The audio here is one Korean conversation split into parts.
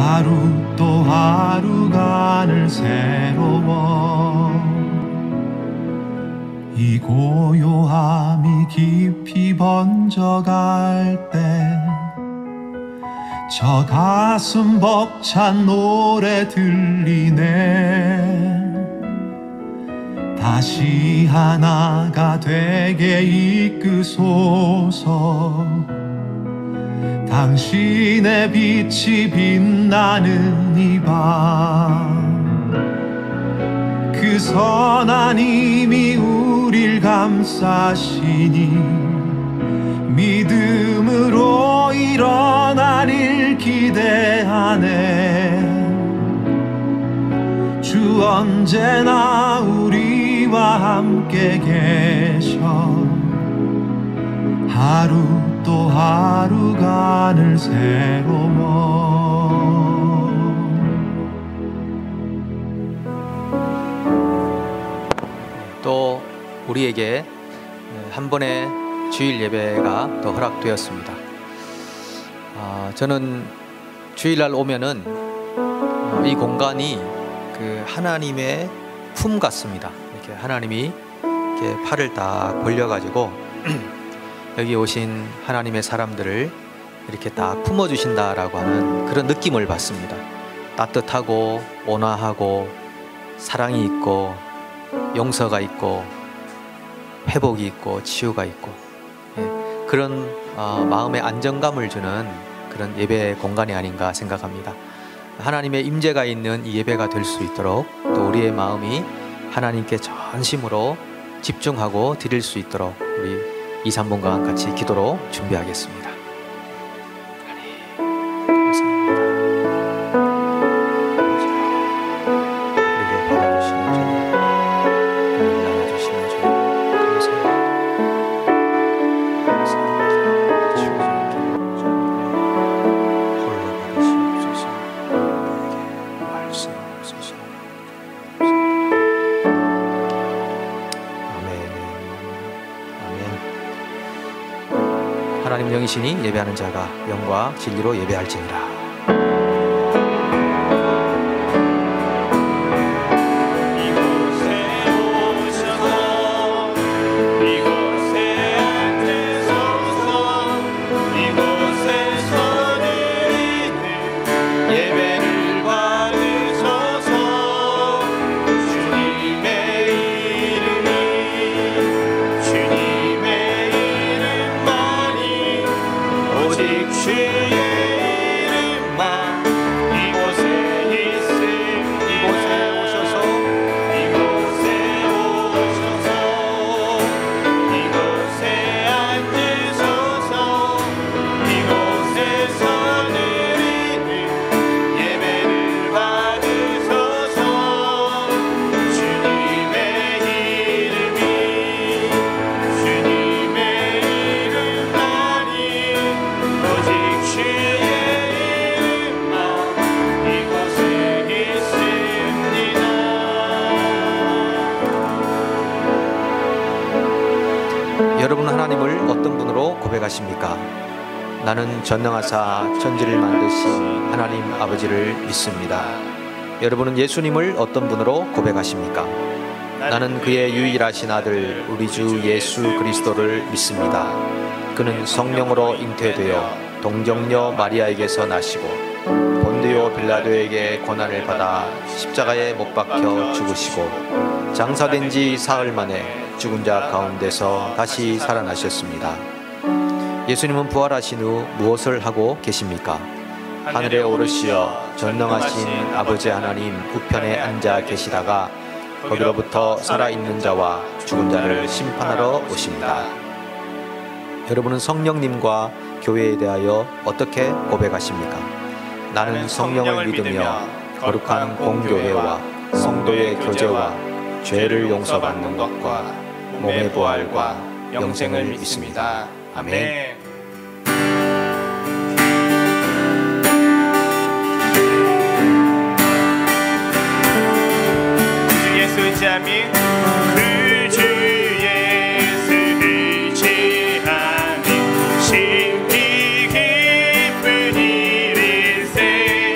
하루 또 하루가 늘 새로워. 이 고요함이 깊이 번져갈 때 저 가슴 벅찬 노래 들리네. 다시 하나가 되게 이끄소서. 당신의 빛이 빛나는 이 밤, 그 선한 힘이 우릴 감싸시니 믿음으로 일어나길 기대하네. 주 언제나 우리와 함께 계셔. 하루 또 하루가 늘 새로워. 또 우리에게 한 번의 주일 예배가 더 허락되었습니다. 저는 주일날 오면은 이 공간이 그 하나님의 품 같습니다. 이렇게 하나님이 이렇게 팔을 딱 벌려가지고 여기 오신 하나님의 사람들을 이렇게 딱 품어주신다라고 하는 그런 느낌을 받습니다. 따뜻하고 온화하고 사랑이 있고 용서가 있고 회복이 있고 치유가 있고, 그런 마음의 안정감을 주는 그런 예배 공간이 아닌가 생각합니다. 하나님의 임재가 있는 이 예배가 될 수 있도록, 또 우리의 마음이 하나님께 전심으로 집중하고 드릴 수 있도록 우리 2, 3분간 같이 기도로 준비하겠습니다. 하나님 영이시니 예배하는 자가 영과 진리로 예배할지니라. 여러분은 하나님을 어떤 분으로 고백하십니까? 나는 전능하사 천지를 만드신 하나님 아버지를 믿습니다. 여러분은 예수님을 어떤 분으로 고백하십니까? 나는 그의 유일하신 아들 우리 주 예수 그리스도를 믿습니다. 그는 성령으로 잉태되어 동정녀 마리아에게서 나시고 본디오 빌라도에게 고난을 받아 십자가에 못 박혀 죽으시고 장사된 지 사흘 만에 죽은 자 가운데서 다시 살아나셨습니다. 예수님은 부활하신 후 무엇을 하고 계십니까? 하늘에 오르시어 전능하신 아버지 하나님 우편에 앉아 계시다가 거기로부터 살아있는 자와 죽은 자를 심판하러 오십니다. 여러분은 성령님과 교회에 대하여 어떻게 고백하십니까? 나는 성령을 믿으며 거룩한 공교회와 성도의 교제와 죄를 용서받는 것과 몸의 부활과 영생을 믿습니다. 아멘. 주 예수 의지하며 그 주 예수 의지하며 신비 기쁜 일일세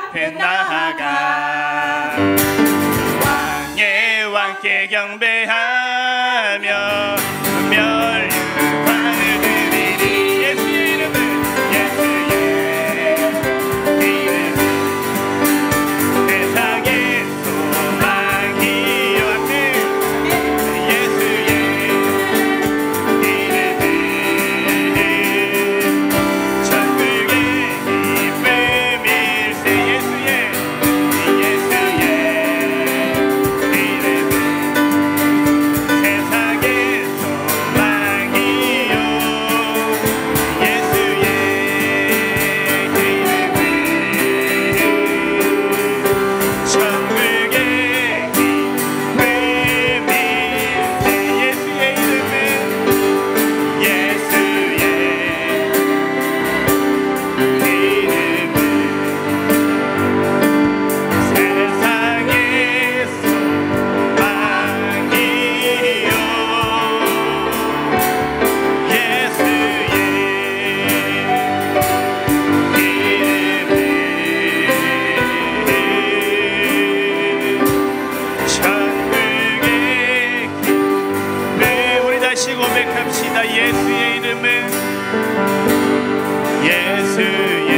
앞에 나아가 왕의 왕께 경배하며 멸류관을 드리리. 예수의 이름은 예수의 이름은 세상의 소망이요. 아멘. 예수의 이름은 천국의 기쁨일세. 예수의 이름은 세상의 소망이요. 예수의 이름은 천국의 기쁨일세. 예수의 이름은 세상의 소망이요. 천국의 기쁨. 우리 다시 고백합시다. 예수의 이름은 예수의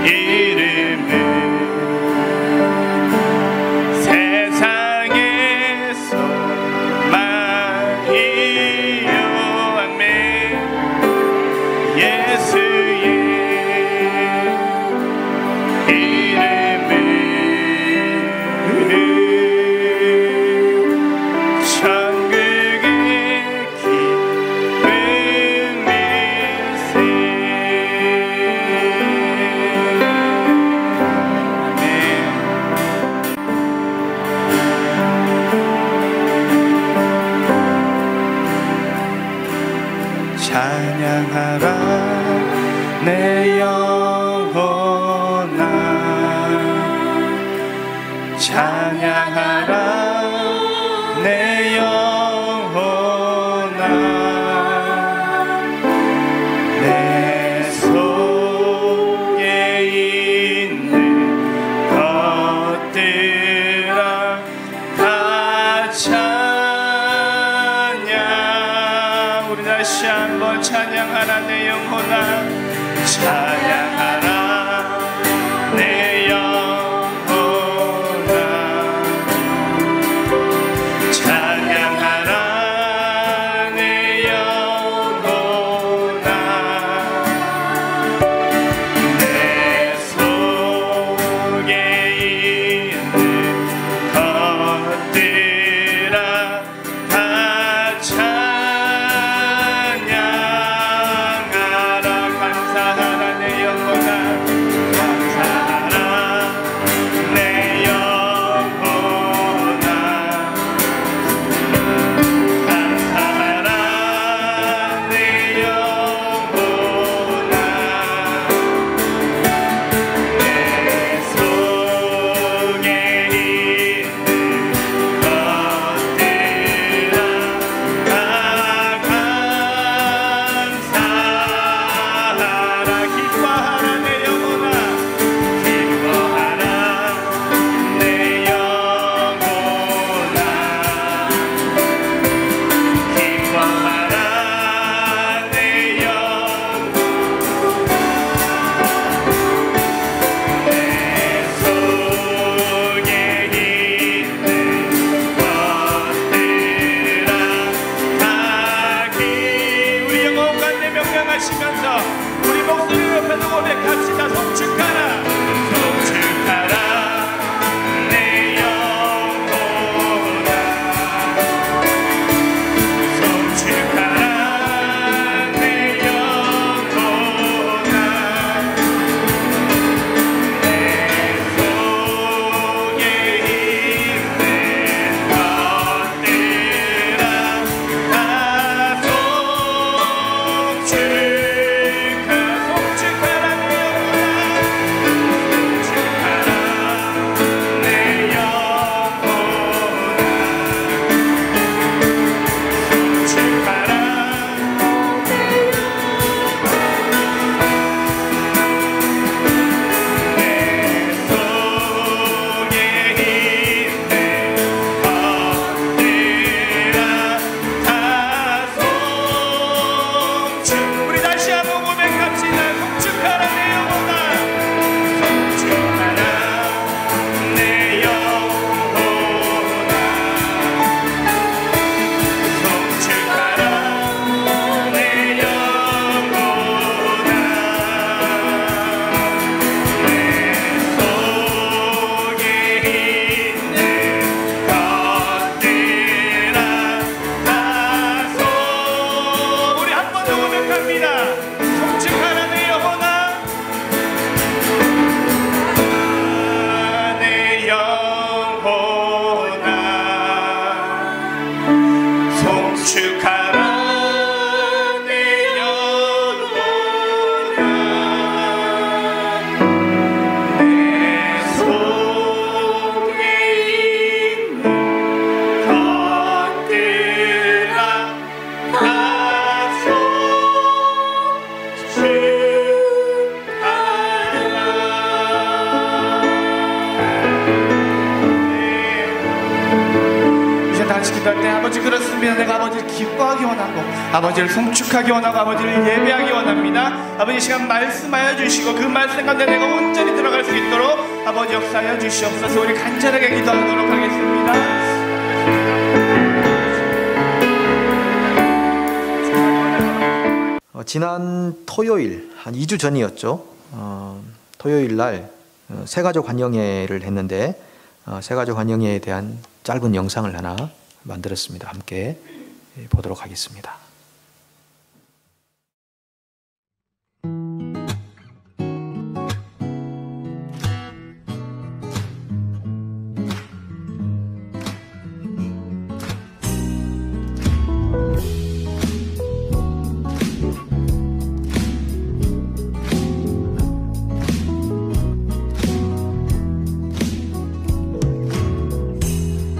이름은 세상의 소망이요. 아멘. 예수의 이름은 천국의 기쁨일세. 찬양하라 내 영혼아, 찬양하라 내 영혼아. 내 속에 있는 것들아 다 찬양. 우리 다시 한번 찬양하라 내 영혼아, 찬양하라 내 영혼아. 아버지 그렇습니다. 내가 아버지를 기뻐하기 원하고 아버지를 송축하기 원하고 아버지를 예배하기 원합니다. 아버지 시간 말씀하여 주시고 그 말씀 가운데 내가 온전히 들어갈 수 있도록 아버지 역사하여 주시옵소서. 우리 간절하게 기도하도록 하겠습니다. 지난 토요일 한 2주 전이었죠. 토요일 날 새가족 환영회를 했는데 새가족 환영회에 대한 짧은 영상을 하나 만들었습니다. 함께 보도록 하겠습니다.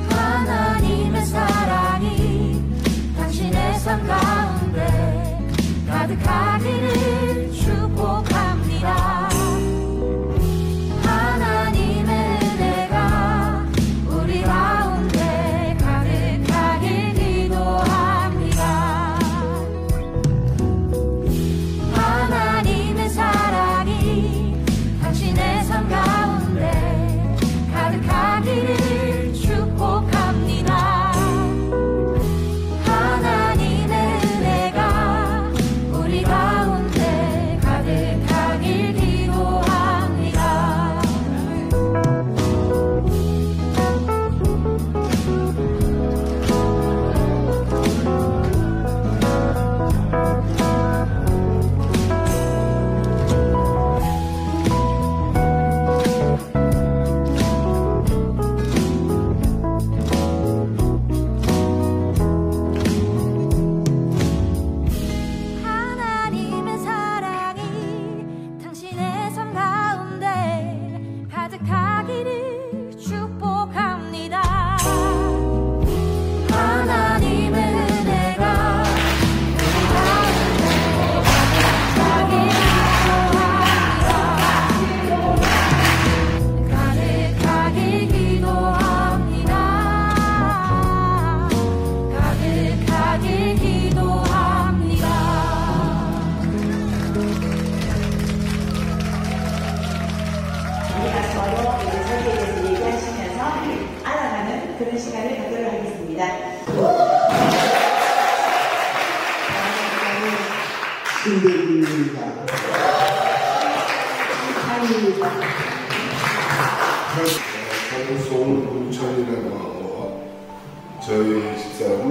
하나님의 사랑이 당신의 삶 가운데 가득하기를 축복합니다. 하나님의 은혜가 우리 가운데 가득하길 기도합니다. 하나님의 사랑이 당신의 삶 가운데 가득하기를 축복합니다. 하나님의 은혜가 우리 가운데 가득하길 기도합니다. 하나님의 사랑이 당신의 삶 가운데 가득하기를 축복합니다. 하나님의 은혜가 우리 가운데 가득하길 기도합니다. 가득하길 기도합니다. 우리가 서로 우리 설계에 대해서 얘기하시면서 알아가는 그런 시간을 갖도록 하겠습니다. 신대기입니다. 저는 송문천이라고 하고 저희 집사람은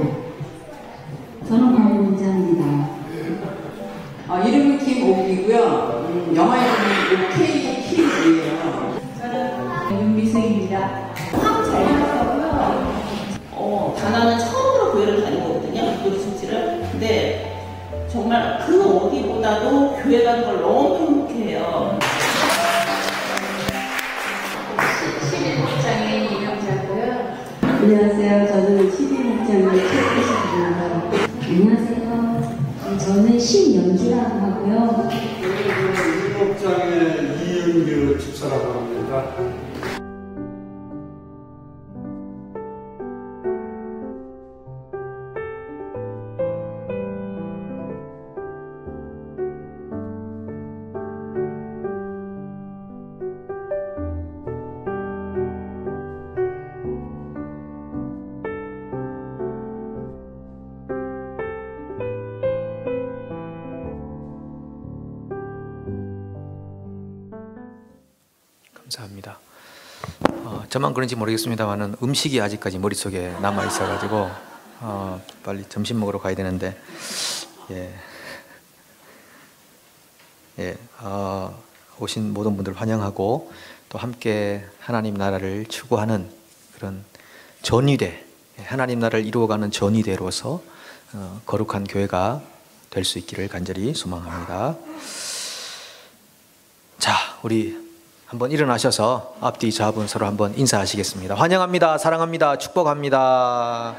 저는 박문자입니다. 이름은 김옥이고요. 영화 이름은 OK 킬이에요. 저는 윤미승입니다. 참 잘하고요. 가나는 처음으로 교회를 다닌 거거든요. 우리 숙지를. 근데 정말 그 어디보다도 교회 가는 걸 너무 행복해요. 시민목장의 이명자고요. 안녕하세요. 저는 시민목장의 최태식입니다. 안녕하세요. 저는 신연주라고 하고요. 일목장의 이은규 집사라고 합니다. 감사합니다. 저만 그런지 모르겠습니다만은 음식이 아직까지 머릿속에 남아 있어가지고 빨리 점심 먹으러 가야 되는데 오신 모든 분들 환영하고 또 함께 하나님 나라를 추구하는 그런 전위대, 하나님 나라를 이루어가는 전위대로서 거룩한 교회가 될 수 있기를 간절히 소망합니다. 자, 우리 한번 일어나셔서 앞뒤 좌분 서로 한번 인사하시겠습니다. 환영합니다. 사랑합니다. 축복합니다.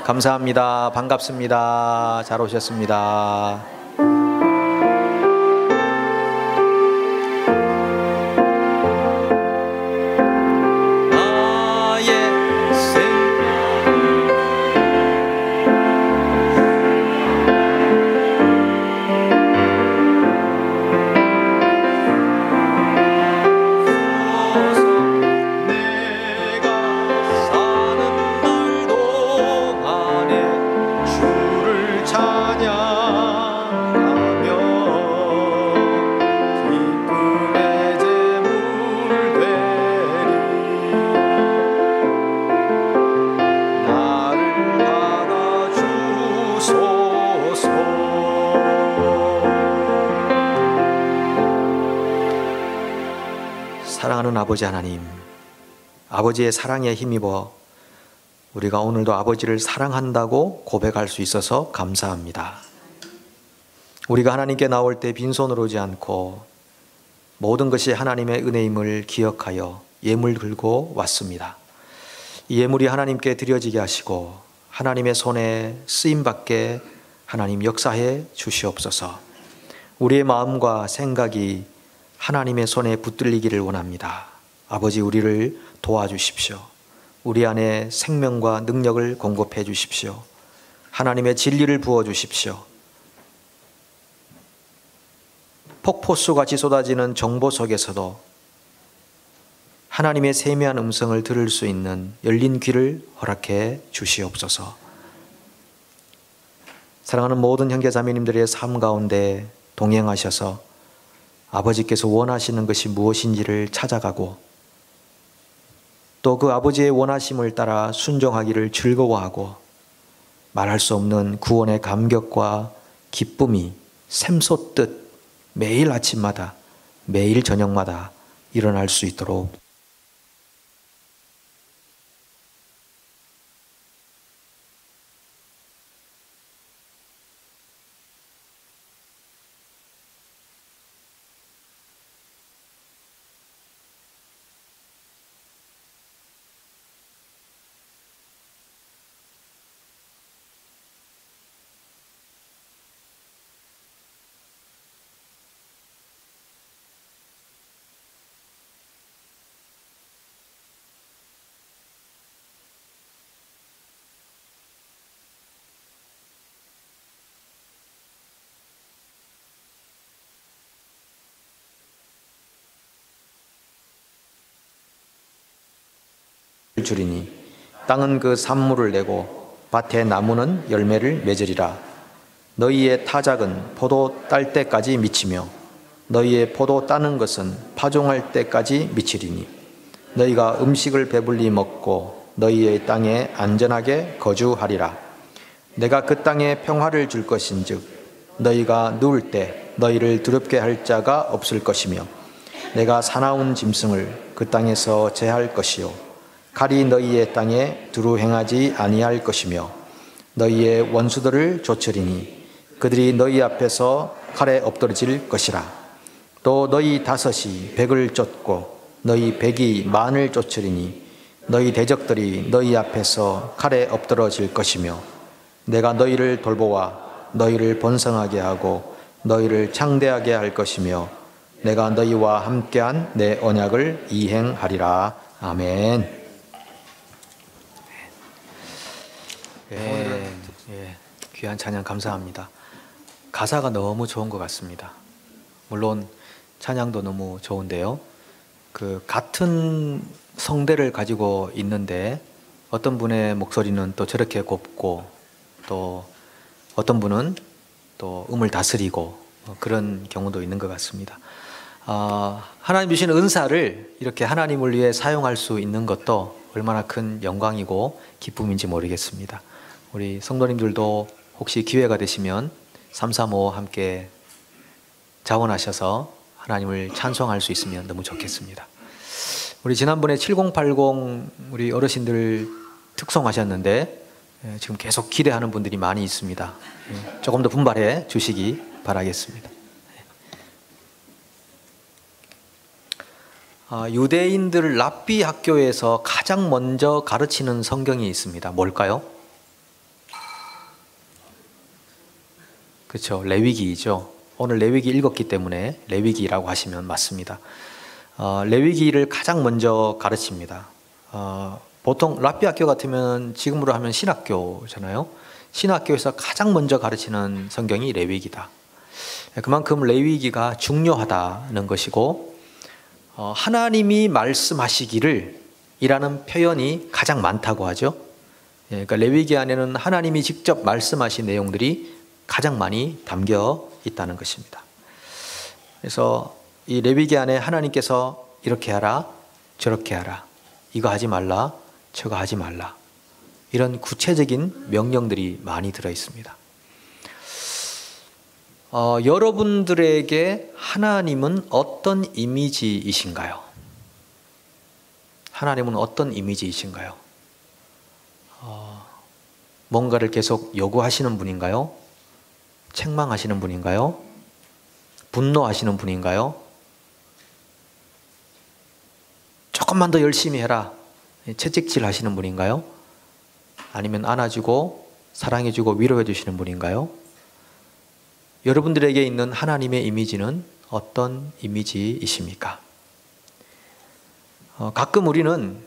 감사합니다. 반갑습니다. 잘 오셨습니다. 나의 생명 사랑하는 아버지 하나님, 아버지의 사랑에 힘입어 우리가 오늘도 아버지를 사랑한다고 고백할 수 있어서 감사합니다. 우리가 하나님께 나올 때 빈손으로 오지 않고 모든 것이 하나님의 은혜임을 기억하여 예물 들고 왔습니다. 이 예물이 하나님께 드려지게 하시고 하나님의 손에 쓰임받게 하나님 역사해 주시옵소서. 우리의 마음과 생각이 하나님의 손에 붙들리기를 원합니다. 아버지, 우리를 도와주십시오. 우리 안에 생명과 능력을 공급해 주십시오. 하나님의 진리를 부어주십시오. 폭포수같이 쏟아지는 정보 속에서도 하나님의 세미한 음성을 들을 수 있는 열린 귀를 허락해 주시옵소서. 사랑하는 모든 형제자매님들의 삶 가운데 동행하셔서 아버지께서 원하시는 것이 무엇인지를 찾아가고 또 그 아버지의 원하심을 따라 순종하기를 즐거워하고 말할 수 없는 구원의 감격과 기쁨이 샘솟듯 매일 아침마다 매일 저녁마다 일어날 수 있도록 주리니 땅은 그 산물을 내고 밭의 나무는 열매를 맺으리라. 너희의 타작은 포도 딸 때까지 미치며 너희의 포도 따는 것은 파종할 때까지 미치리니 너희가 음식을 배불리 먹고 너희의 땅에 안전하게 거주하리라. 내가 그 땅에 평화를 줄 것인즉 너희가 누울 때 너희를 두렵게 할 자가 없을 것이며 내가 사나운 짐승을 그 땅에서 제할 것이요 칼이 너희의 땅에 두루 행하지 아니할 것이며 너희의 원수들을 쫓으리니 그들이 너희 앞에서 칼에 엎드러질 것이라. 또 너희 다섯이 백을 쫓고 너희 백이 만을 쫓으리니 너희 대적들이 너희 앞에서 칼에 엎드러질 것이며 내가 너희를 돌보아 너희를 번성하게 하고 너희를 창대하게 할 것이며 내가 너희와 함께한 내 언약을 이행하리라. 아멘. 귀한 찬양 감사합니다. 가사가 너무 좋은 것 같습니다. 물론 찬양도 너무 좋은데요. 그 같은 성대를 가지고 있는데 어떤 분의 목소리는 또 저렇게 곱고 또 어떤 분은 또 음을 다스리고 그런 경우도 있는 것 같습니다. 하나님 주신 은사를 이렇게 하나님을 위해 사용할 수 있는 것도 얼마나 큰 영광이고 기쁨인지 모르겠습니다. 우리 성도님들도 혹시 기회가 되시면 335 함께 자원하셔서 하나님을 찬송할 수 있으면 너무 좋겠습니다. 우리 지난번에 7080 우리 어르신들 특송하셨는데 지금 계속 기대하는 분들이 많이 있습니다. 조금 더 분발해 주시기 바라겠습니다. 유대인들 랍비 학교에서 가장 먼저 가르치는 성경이 있습니다. 뭘까요? 그렇죠. 레위기이죠. 오늘 레위기 읽었기 때문에 레위기라고 하시면 맞습니다. 레위기를 가장 먼저 가르칩니다. 보통 랍비 학교 같으면 지금으로 하면 신학교잖아요. 신학교에서 가장 먼저 가르치는 성경이 레위기다. 그만큼 레위기가 중요하다는 것이고 하나님이 말씀하시기를 이라는 표현이 가장 많다고 하죠. 그러니까 레위기 안에는 하나님이 직접 말씀하신 내용들이 가장 많이 담겨 있다는 것입니다. 그래서 이 레위기 안에 하나님께서 이렇게 하라, 저렇게 하라, 이거 하지 말라, 저거 하지 말라, 이런 구체적인 명령들이 많이 들어 있습니다. 여러분들에게 하나님은 어떤 이미지이신가요? 하나님은 어떤 이미지이신가요? 뭔가를 계속 요구하시는 분인가요? 책망하시는 분인가요? 분노하시는 분인가요? 조금만 더 열심히 해라, 채찍질 하시는 분인가요? 아니면 안아주고 사랑해주고 위로해 주시는 분인가요? 여러분들에게 있는 하나님의 이미지는 어떤 이미지이십니까? 가끔 우리는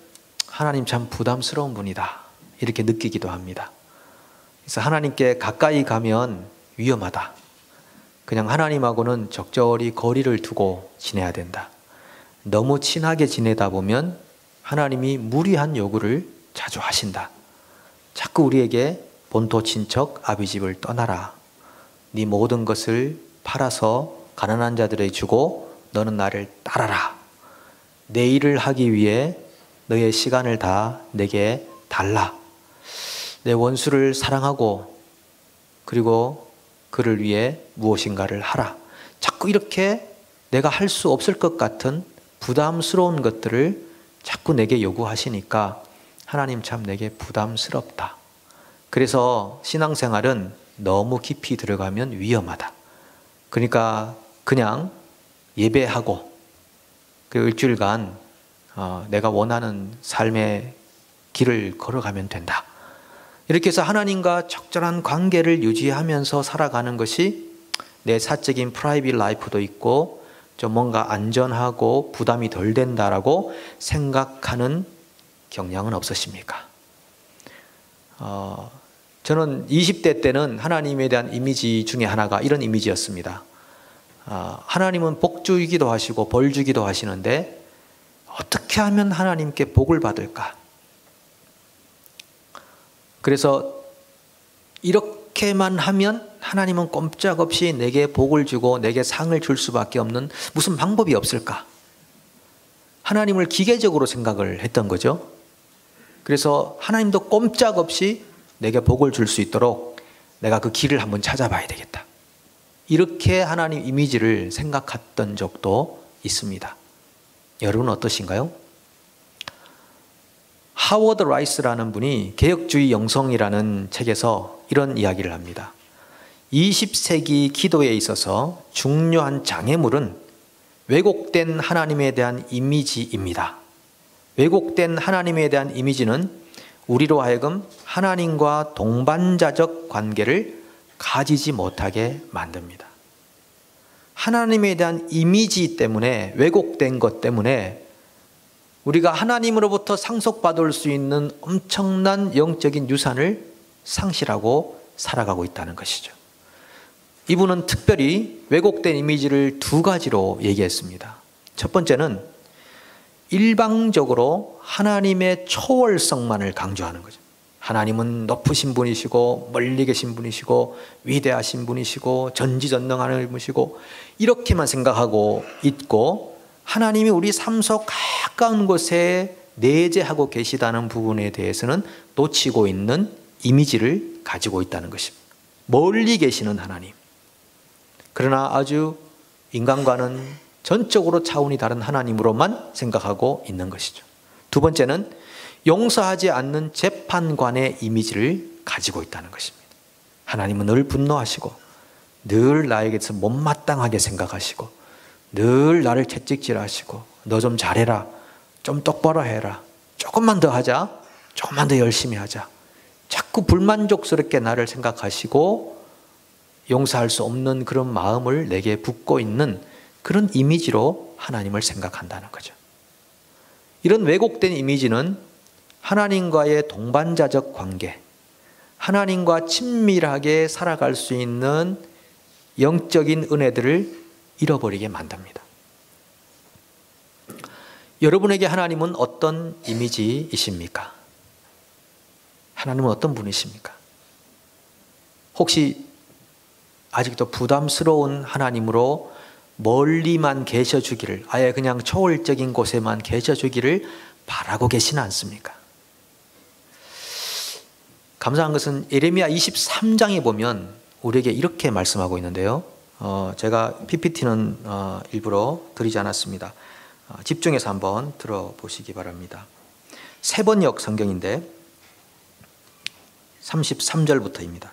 하나님 참 부담스러운 분이다 이렇게 느끼기도 합니다. 그래서 하나님께 가까이 가면 위험하다. 그냥 하나님하고는 적절히 거리를 두고 지내야 된다. 너무 친하게 지내다 보면 하나님이 무리한 요구를 자주 하신다. 자꾸 우리에게 본토 친척 아비집을 떠나라. 네 모든 것을 팔아서 가난한 자들에게 주고 너는 나를 따라라. 내 일을 하기 위해 너의 시간을 다 내게 달라. 내 원수를 사랑하고 그리고 그를 위해 무엇인가를 하라. 자꾸 이렇게 내가 할 수 없을 것 같은 부담스러운 것들을 자꾸 내게 요구하시니까 하나님 참 내게 부담스럽다. 그래서 신앙생활은 너무 깊이 들어가면 위험하다. 그러니까 그냥 예배하고 그 일주일간 내가 원하는 삶의 길을 걸어가면 된다. 이렇게 해서 하나님과 적절한 관계를 유지하면서 살아가는 것이 내 사적인 프라이빗 라이프도 있고 좀 뭔가 안전하고 부담이 덜 된다라고 생각하는 경향은 없으십니까? 저는 20대 때는 하나님에 대한 이미지 중에 하나가 이런 이미지였습니다. 하나님은 복 주기도 하시고 벌 주기도 하시는데 어떻게 하면 하나님께 복을 받을까? 그래서 이렇게만 하면 하나님은 꼼짝없이 내게 복을 주고 내게 상을 줄 수밖에 없는 무슨 방법이 없을까? 하나님을 기계적으로 생각을 했던 거죠. 그래서 하나님도 꼼짝없이 내게 복을 줄 수 있도록 내가 그 길을 한번 찾아봐야 되겠다. 이렇게 하나님 이미지를 생각했던 적도 있습니다. 여러분은 어떠신가요? 하워드 라이스라는 분이 개혁주의 영성이라는 책에서 이런 이야기를 합니다. 20세기 기도에 있어서 중요한 장애물은 왜곡된 하나님에 대한 이미지입니다. 왜곡된 하나님에 대한 이미지는 우리로 하여금 하나님과 동반자적 관계를 가지지 못하게 만듭니다. 하나님에 대한 이미지 때문에, 왜곡된 것 때문에 우리가 하나님으로부터 상속받을 수 있는 엄청난 영적인 유산을 상실하고 살아가고 있다는 것이죠. 이분은 특별히 왜곡된 이미지를 두 가지로 얘기했습니다. 첫 번째는 일방적으로 하나님의 초월성만을 강조하는 거죠. 하나님은 높으신 분이시고 멀리 계신 분이시고 위대하신 분이시고 전지전능하는 분이시고 이렇게만 생각하고 있고, 하나님이 우리 삶 속 가까운 곳에 내재하고 계시다는 부분에 대해서는 놓치고 있는 이미지를 가지고 있다는 것입니다. 멀리 계시는 하나님, 그러나 아주 인간과는 전적으로 차원이 다른 하나님으로만 생각하고 있는 것이죠. 두 번째는 용서하지 않는 재판관의 이미지를 가지고 있다는 것입니다. 하나님은 늘 분노하시고 늘 나에게서 못마땅하게 생각하시고 늘 나를 채찍질하시고 너 좀 잘해라, 좀 똑바로 해라, 조금만 더 하자, 조금만 더 열심히 하자, 자꾸 불만족스럽게 나를 생각하시고 용서할 수 없는 그런 마음을 내게 붓고 있는 그런 이미지로 하나님을 생각한다는 거죠. 이런 왜곡된 이미지는 하나님과의 동반자적 관계, 하나님과 친밀하게 살아갈 수 있는 영적인 은혜들을 잃어버리게 만듭니다. 여러분에게 하나님은 어떤 이미지이십니까? 하나님은 어떤 분이십니까? 혹시 아직도 부담스러운 하나님으로 멀리만 계셔주기를, 아예 그냥 초월적인 곳에만 계셔주기를 바라고 계시는 않습니까? 감사한 것은 예레미야 23장에 보면 우리에게 이렇게 말씀하고 있는데요. 제가 PPT는 일부러 드리지 않았습니다. 집중해서 한번 들어보시기 바랍니다. 세번역 성경인데 33절부터입니다.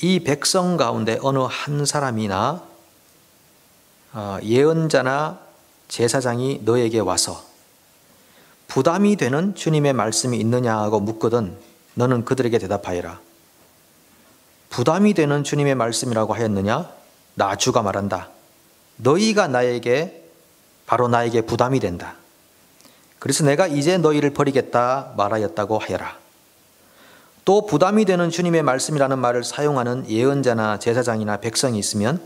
이 백성 가운데 어느 한 사람이나 예언자나 제사장이 너에게 와서 부담이 되는 주님의 말씀이 있느냐 하고 묻거든 너는 그들에게 대답하여라. 부담이 되는 주님의 말씀이라고 하였느냐? 나 주가 말한다. 너희가 바로 나에게 부담이 된다. 그래서 내가 이제 너희를 버리겠다 말하였다고 하여라. 또 부담이 되는 주님의 말씀이라는 말을 사용하는 예언자나 제사장이나 백성이 있으면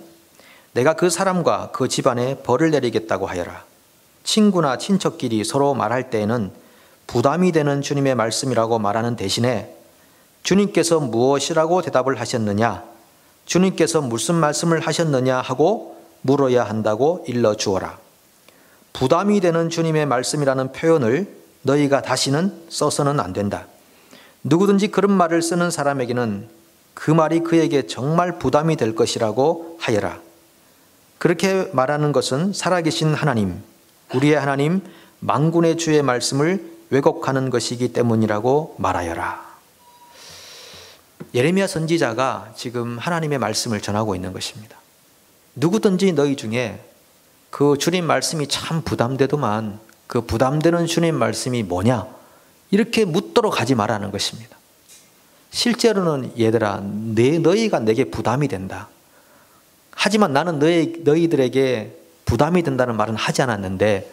내가 그 사람과 그 집안에 벌을 내리겠다고 하여라. 친구나 친척끼리 서로 말할 때에는 부담이 되는 주님의 말씀이라고 말하는 대신에 주님께서 무엇이라고 대답을 하셨느냐, 주님께서 무슨 말씀을 하셨느냐 하고 물어야 한다고 일러주어라. 부담이 되는 주님의 말씀이라는 표현을 너희가 다시는 써서는 안 된다. 누구든지 그런 말을 쓰는 사람에게는 그 말이 그에게 정말 부담이 될 것이라고 하여라. 그렇게 말하는 것은 살아계신 하나님, 우리의 하나님 만군의 주의 말씀을 왜곡하는 것이기 때문이라고 말하여라. 예레미야 선지자가 지금 하나님의 말씀을 전하고 있는 것입니다. 누구든지 너희 중에 그 주님 말씀이 참 부담되더만 그 부담되는 주님 말씀이 뭐냐? 이렇게 묻도록 하지 말라는 것입니다. 실제로는 얘들아, 너희가 내게 부담이 된다. 하지만 나는 너희들에게 부담이 된다는 말은 하지 않았는데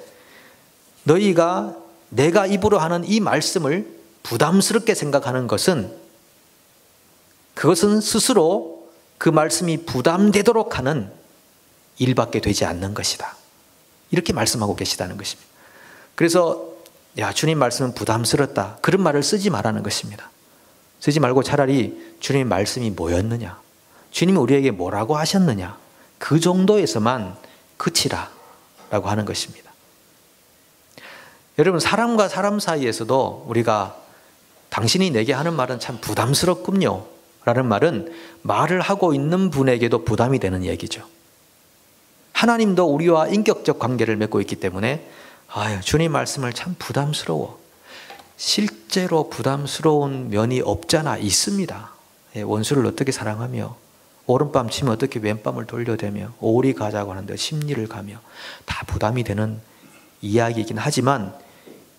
너희가 내가 입으로 하는 이 말씀을 부담스럽게 생각하는 그것은 스스로 그 말씀이 부담되도록 하는 일밖에 되지 않는 것이다. 이렇게 말씀하고 계시다는 것입니다. 그래서 주님 말씀은 부담스럽다. 그런 말을 쓰지 말라는 것입니다. 쓰지 말고 차라리 주님 말씀이 뭐였느냐, 주님이 우리에게 뭐라고 하셨느냐, 그 정도에서만 그치라 라고 하는 것입니다. 여러분, 사람과 사람 사이에서도 우리가 당신이 내게 하는 말은 참 부담스럽군요 라는 말은 말을 하고 있는 분에게도 부담이 되는 얘기죠. 하나님도 우리와 인격적 관계를 맺고 있기 때문에 주님 말씀을 참 부담스러워. 실제로 부담스러운 면이 없잖아. 있습니다. 원수를 어떻게 사랑하며 오른밤 치면 어떻게 왼밤을 돌려대며 오리 가자고 하는데 심리를 가며 다 부담이 되는 이야기이긴 하지만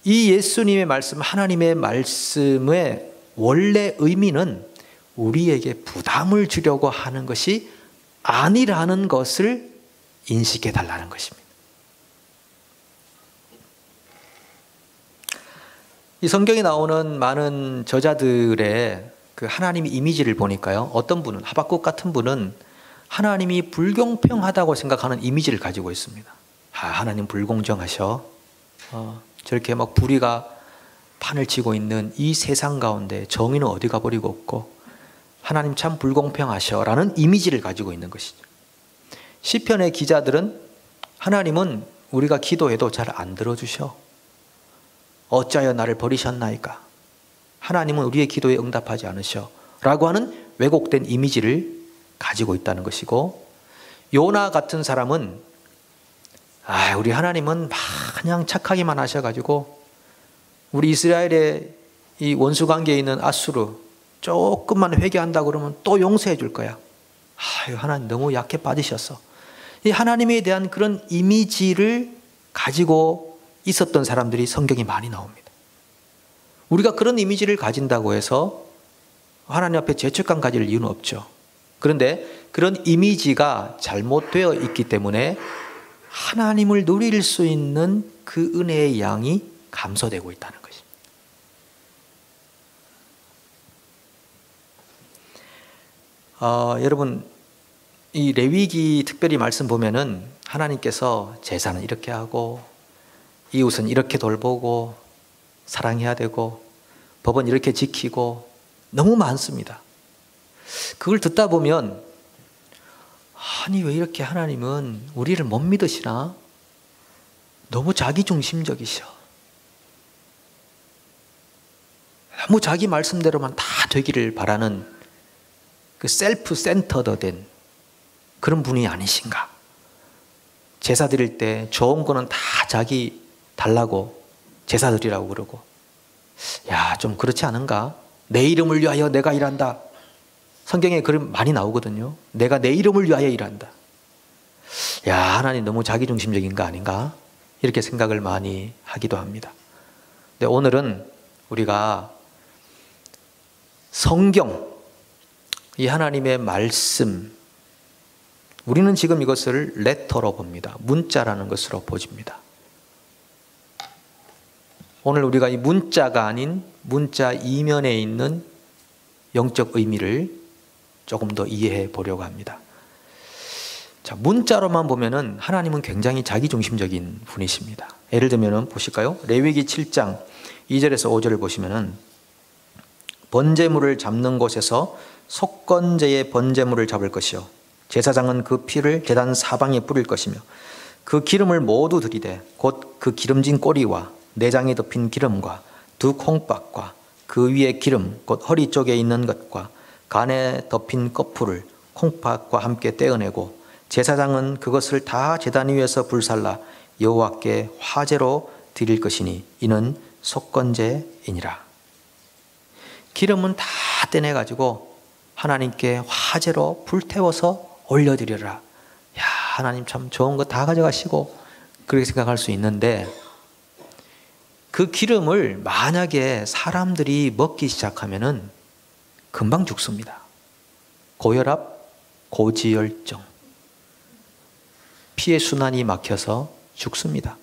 이 예수님의 말씀, 하나님의 말씀의 원래 의미는 우리에게 부담을 주려고 하는 것이 아니라는 것을 인식해 달라는 것입니다. 이 성경에 나오는 많은 저자들의 그 하나님의 이미지를 보니까요, 어떤 분은, 하박국 같은 분은 하나님이 불공평하다고 생각하는 이미지를 가지고 있습니다. 하나님 불공정하셔. 저렇게 막 불의가 판을 치고 있는 이 세상 가운데 정의는 어디 가버리고 없고 하나님 참 불공평하셔 라는 이미지를 가지고 있는 것이죠. 시편의 기자들은 하나님은 우리가 기도해도 잘 안 들어주셔. 어찌하여 나를 버리셨나이까? 하나님은 우리의 기도에 응답하지 않으셔 라고 하는 왜곡된 이미지를 가지고 있다는 것이고, 요나 같은 사람은 우리 하나님은 마냥 착하기만 하셔가지고 우리 이스라엘의 이 원수관계에 있는 아수르 조금만 회개한다고 그러면 또 용서해 줄 거야. 하나님 너무 약해 빠지셨어. 이 하나님에 대한 그런 이미지를 가지고 있었던 사람들이 성경에 많이 나옵니다. 우리가 그런 이미지를 가진다고 해서 하나님 앞에 죄책감 가질 이유는 없죠. 그런데 그런 이미지가 잘못되어 있기 때문에 하나님을 누릴 수 있는 그 은혜의 양이 감소되고 있다는 것입니다. 여러분, 이 레위기 특별히 말씀 보면은 하나님께서 제사는 이렇게 하고 이웃은 이렇게 돌보고 사랑해야 되고 법은 이렇게 지키고 너무 많습니다. 그걸 듣다 보면 아니 왜 이렇게 하나님은 우리를 못 믿으시나? 너무 자기중심적이셔. 너무 자기 말씀대로만 다 되기를 바라는 그 셀프 센터드된 그런 분이 아니신가? 제사 드릴 때 좋은 거는 다 자기 달라고 제사 드리라고 그러고 야, 좀 그렇지 않은가? 내 이름을 위하여 내가 일한다. 성경에 그런 많이 나오거든요. 내가 내 이름을 위하여 일한다. 야, 하나님 너무 자기중심적인 거 아닌가? 이렇게 생각을 많이 하기도 합니다. 근데 오늘은 우리가 성경, 이 하나님의 말씀, 우리는 지금 이것을 레터로 봅니다. 문자라는 것으로 보집니다. 오늘 우리가 이 문자가 아닌 문자 이면에 있는 영적 의미를 조금 더 이해해 보려고 합니다. 자, 문자로만 보면은 하나님은 굉장히 자기중심적인 분이십니다. 예를 들면은 보실까요? 레위기 7장 2절에서 5절을 보시면은 번제물을 잡는 곳에서 속건제의 번제물을 잡을 것이요 제사장은 그 피를 제단 사방에 뿌릴 것이며 그 기름을 모두 들이되 곧 그 기름진 꼬리와 내장에 덮인 기름과 두 콩밥과 그 위에 기름 곧 허리 쪽에 있는 것과 간에 덮인 거풀을 콩팥과 함께 떼어내고 제사장은 그것을 다 제단 위에서 불살라 여호와께 화제로 드릴 것이니 이는 속건제이니라. 기름은 다 떼내가지고 하나님께 화제로 불태워서 올려드려라. 야, 하나님 참 좋은 거 다 가져가시고 그렇게 생각할 수 있는데 그 기름을 만약에 사람들이 먹기 시작하면은 금방 죽습니다. 고혈압, 고지혈증, 피의 순환이 막혀서 죽습니다.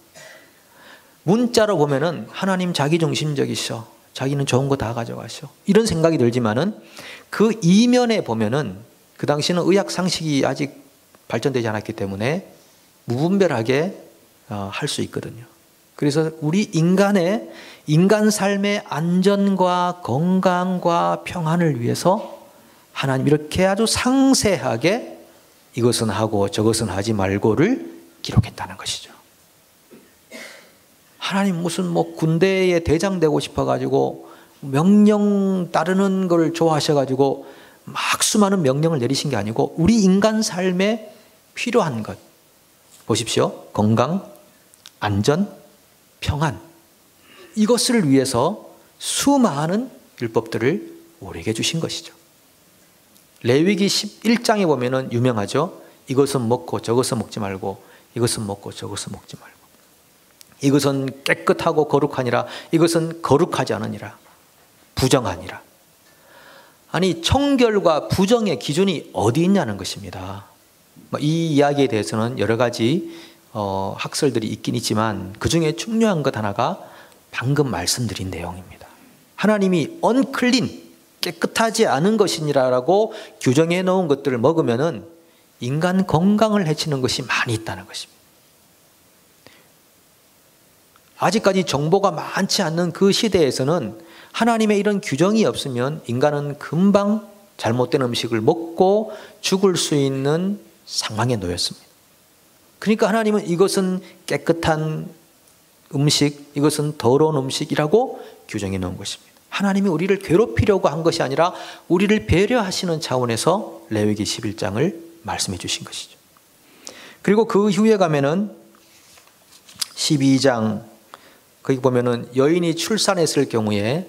문자로 보면은 하나님 자기중심적이셔. 자기는 좋은 거 다 가져가셔. 이런 생각이 들지만은 그 이면에 보면은 그 당시는 의학 상식이 아직 발전되지 않았기 때문에 무분별하게 할 수 있거든요. 그래서 우리 인간 삶의 안전과 건강과 평안을 위해서 하나님 이렇게 아주 상세하게 이것은 하고 저것은 하지 말고를 기록했다는 것이죠. 하나님 무슨 뭐 군대에 대장 되고 싶어가지고 명령 따르는 걸 좋아하셔가지고 막 수많은 명령을 내리신 게 아니고 우리 인간 삶에 필요한 것 보십시오. 건강, 안전, 평안 이것을 위해서 수많은 율법들을 우리에게 주신 것이죠. 레위기 11장에 보면은 유명하죠. 이것은 먹고 저것은 먹지 말고 이것은 먹고 저것은 먹지 말고 이것은 깨끗하고 거룩하니라 이것은 거룩하지 않으니라 부정하니라. 아니 청결과 부정의 기준이 어디 있냐는 것입니다. 이 이야기에 대해서는 여러 가지 학설들이 있긴 있지만 그 중에 중요한 것 하나가 방금 말씀드린 내용입니다. 하나님이 unclean 깨끗하지 않은 것이니라라고 규정해 놓은 것들을 먹으면은 인간 건강을 해치는 것이 많이 있다는 것입니다. 아직까지 정보가 많지 않는 그 시대에서는 하나님의 이런 규정이 없으면 인간은 금방 잘못된 음식을 먹고 죽을 수 있는 상황에 놓였습니다. 그러니까 하나님은 이것은 깨끗한 음식, 이것은 더러운 음식이라고 규정해 놓은 것입니다. 하나님이 우리를 괴롭히려고 한 것이 아니라 우리를 배려하시는 차원에서 레위기 11장을 말씀해 주신 것이죠. 그리고 그 후에 가면은 12장 거기 보면은 여인이 출산했을 경우에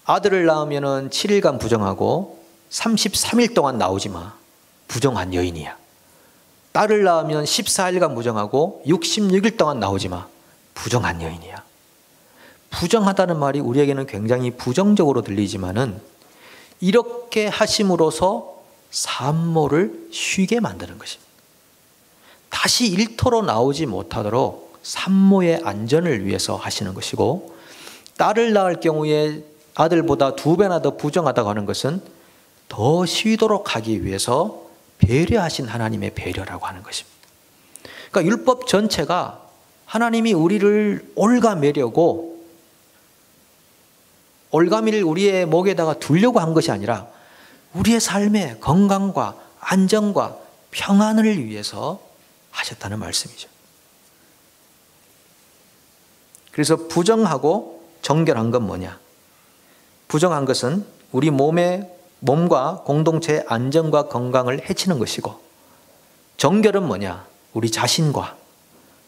아들을 낳으면은 7일간 부정하고 33일 동안 나오지 마. 부정한 여인이야. 딸을 낳으면 14일간 부정하고 66일 동안 나오지 마. 부정한 여인이야. 부정하다는 말이 우리에게는 굉장히 부정적으로 들리지만은 이렇게 하심으로써 산모를 쉬게 만드는 것입니다. 다시 일터로 나오지 못하도록 산모의 안전을 위해서 하시는 것이고 딸을 낳을 경우에 아들보다 2배나 더 부정하다고 하는 것은 더 쉬도록 하기 위해서 배려하신 하나님의 배려라고 하는 것입니다. 그러니까 율법 전체가 하나님이 우리를 올가매려고 올가미를 우리의 목에다가 두려고 한 것이 아니라 우리의 삶의 건강과 안정과 평안을 위해서 하셨다는 말씀이죠. 그래서 부정하고 정결한 건 뭐냐? 부정한 것은 우리 몸과 공동체의 안전과 건강을 해치는 것이고 정결은 뭐냐? 우리 자신과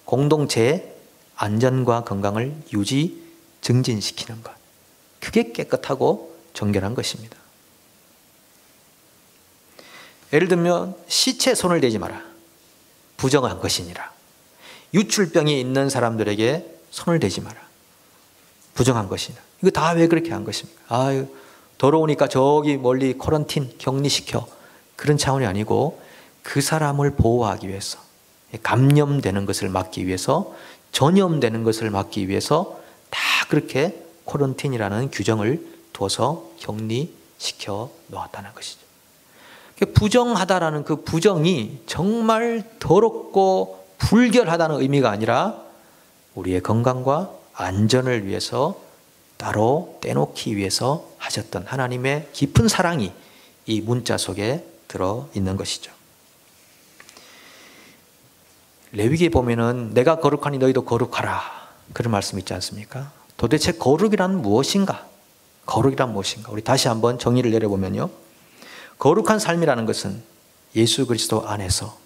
공동체의 안전과 건강을 유지, 증진시키는 것. 그게 깨끗하고 정결한 것입니다. 예를 들면 시체에 손을 대지 마라. 부정한 것이니라. 유출병이 있는 사람들에게 손을 대지 마라. 부정한 것이니라. 이거 다 왜 그렇게 한 것입니까? 아유, 더러우니까 저기 멀리 쿼런틴 격리시켜. 그런 차원이 아니고 그 사람을 보호하기 위해서, 감염되는 것을 막기 위해서, 전염되는 것을 막기 위해서 다 그렇게 쿼런틴이라는 규정을 두어서 격리시켜 놓았다는 것이죠. 부정하다라는 그 부정이 정말 더럽고 불결하다는 의미가 아니라 우리의 건강과 안전을 위해서 따로 떼놓기 위해서 하셨던 하나님의 깊은 사랑이 이 문자 속에 들어있는 것이죠. 레위기에 보면은 내가 거룩하니 너희도 거룩하라, 그런 말씀 있지 않습니까? 도대체 거룩이란 무엇인가? 거룩이란 무엇인가? 우리 다시 한번 정의를 내려보면요, 거룩한 삶이라는 것은 예수 그리스도 안에서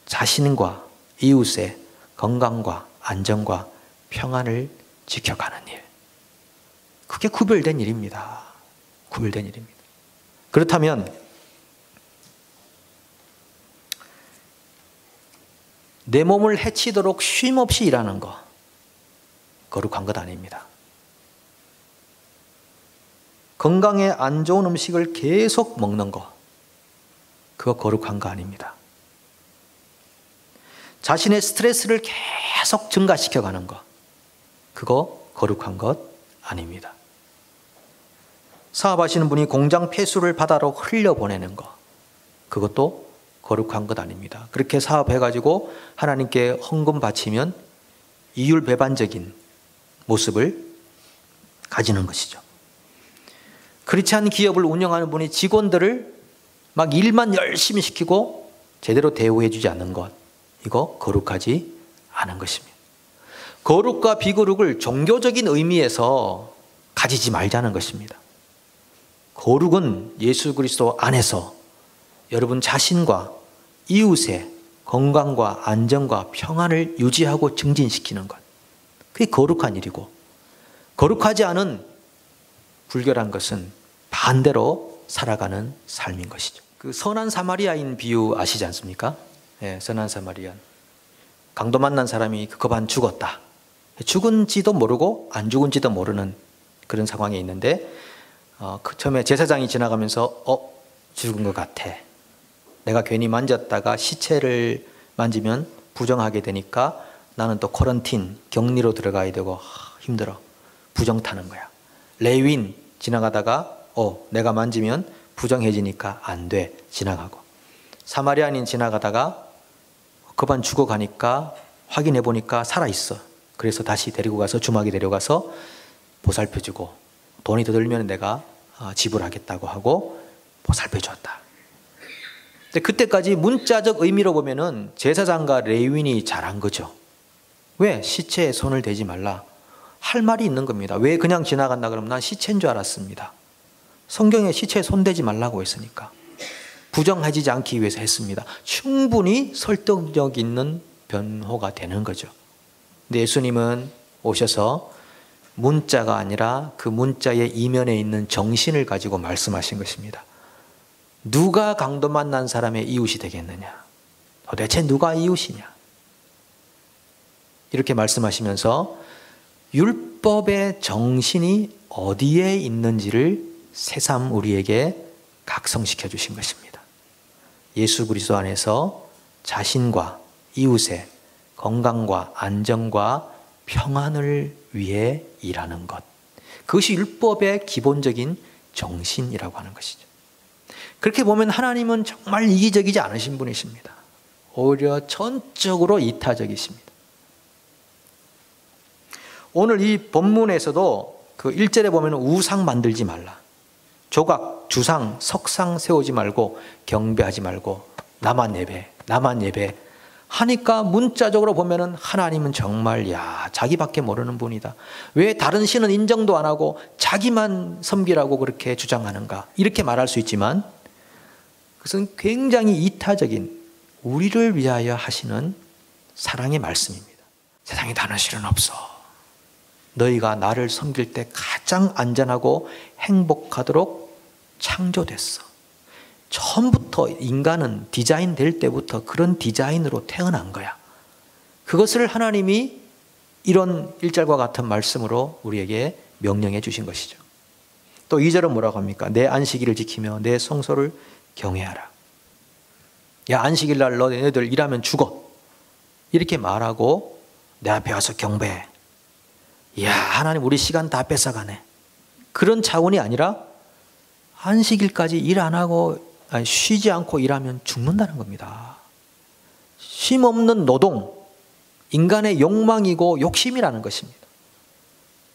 자신과 이웃의 건강과 안전과 평안을 지켜가는 일. 그게 구별된 일입니다. 구별된 일입니다. 그렇다면 내 몸을 해치도록 쉼없이 일하는 거, 거룩한 것 아닙니다. 건강에 안 좋은 음식을 계속 먹는 거, 그거 거룩한 거 아닙니다. 자신의 스트레스를 계속 증가시켜가는 거, 그거 거룩한 것 아닙니다. 사업하시는 분이 공장 폐수를 바다로 흘려보내는 거, 그것도 거룩한 것 아닙니다. 그렇게 사업해가지고 하나님께 헌금 바치면 이율배반적인 모습을 가지는 것이죠. 그렇지 않은 기업을 운영하는 분이 직원들을 막 일만 열심히 시키고 제대로 대우해 주지 않는 것, 이거 거룩하지 않은 것입니다. 거룩과 비거룩을 종교적인 의미에서 가지지 말자는 것입니다. 거룩은 예수 그리스도 안에서 여러분 자신과 이웃의 건강과 안전과 평안을 유지하고 증진시키는 것, 그게 거룩한 일이고, 거룩하지 않은 불결한 것은 반대로 살아가는 삶인 것이죠. 그 선한 사마리아인 비유 아시지 않습니까? 예, 선한 사마리안. 강도 만난 사람이 급한 죽었다. 죽은지도 모르고 안 죽은지도 모르는 그런 상황에 있는데, 처음에 제사장이 지나가면서 죽은 것 같아. 내가 괜히 만졌다가 시체를 만지면 부정하게 되니까 나는 또 쿼런틴, 격리로 들어가야 되고 힘들어. 부정 타는 거야. 레위인 지나가다가 내가 만지면 부정해지니까 안 돼. 지나가고. 사마리아인 지나가다가 급한 죽어가니까 확인해 보니까 살아있어. 그래서 다시 데리고 가서 주막에 데려가서 보살펴주고, 돈이 더 들면 내가 지불하겠다고 하고 보살펴 줬다. 근데 그때까지 문자적 의미로 보면은 제사장과 레위인이 잘한 거죠. 왜? 시체에 손을 대지 말라. 할 말이 있는 겁니다. 왜 그냥 지나간다 그러면 난 시체인 줄 알았습니다. 성경에 시체에 손대지 말라고 했으니까. 부정해지지 않기 위해서 했습니다. 충분히 설득력 있는 변호가 되는 거죠. 근데 예수님은 오셔서 문자가 아니라 그 문자의 이면에 있는 정신을 가지고 말씀하신 것입니다. 누가 강도 만난 사람의 이웃이 되겠느냐? 도대체 누가 이웃이냐? 이렇게 말씀하시면서 율법의 정신이 어디에 있는지를 새삼 우리에게 각성시켜 주신 것입니다. 예수 그리스도 안에서 자신과 이웃의 건강과 안전과 평안을 위해 일하는 것, 그것이 율법의 기본적인 정신이라고 하는 것이죠. 그렇게 보면 하나님은 정말 이기적이지 않으신 분이십니다. 오히려 전적으로 이타적이십니다. 오늘 이 본문에서도 그 1절에 보면 우상 만들지 말라, 조각, 주상, 석상 세우지 말고 경배하지 말고 나만 예배, 나만 예배 하니까 문자적으로 보면은 하나님은 정말 자기밖에 모르는 분이다. 왜 다른 신은 인정도 안 하고 자기만 섬기라고 그렇게 주장하는가? 이렇게 말할 수 있지만 그것은 굉장히 이타적인 우리를 위하여 하시는 사랑의 말씀입니다. 세상에 다른 신은 없어. 너희가 나를 섬길 때 가장 안전하고 행복하도록 창조됐어. 처음부터 인간은 디자인 될 때부터 그런 디자인으로 태어난 거야. 그것을 하나님이 이런 1절과 같은 말씀으로 우리에게 명령해 주신 것이죠. 또 2절은 뭐라고 합니까? 내 안식일을 지키며 내 성소를 경외하라. 야, 안식일 날 너희들 일하면 죽어. 이렇게 말하고 내 앞에 와서 경배해. 이야, 하나님 우리 시간 다 뺏어가네. 그런 차원이 아니라 안식일까지 일 안 하고 쉬지 않고 일하면 죽는다는 겁니다. 쉼 없는 노동, 인간의 욕망이고 욕심이라는 것입니다.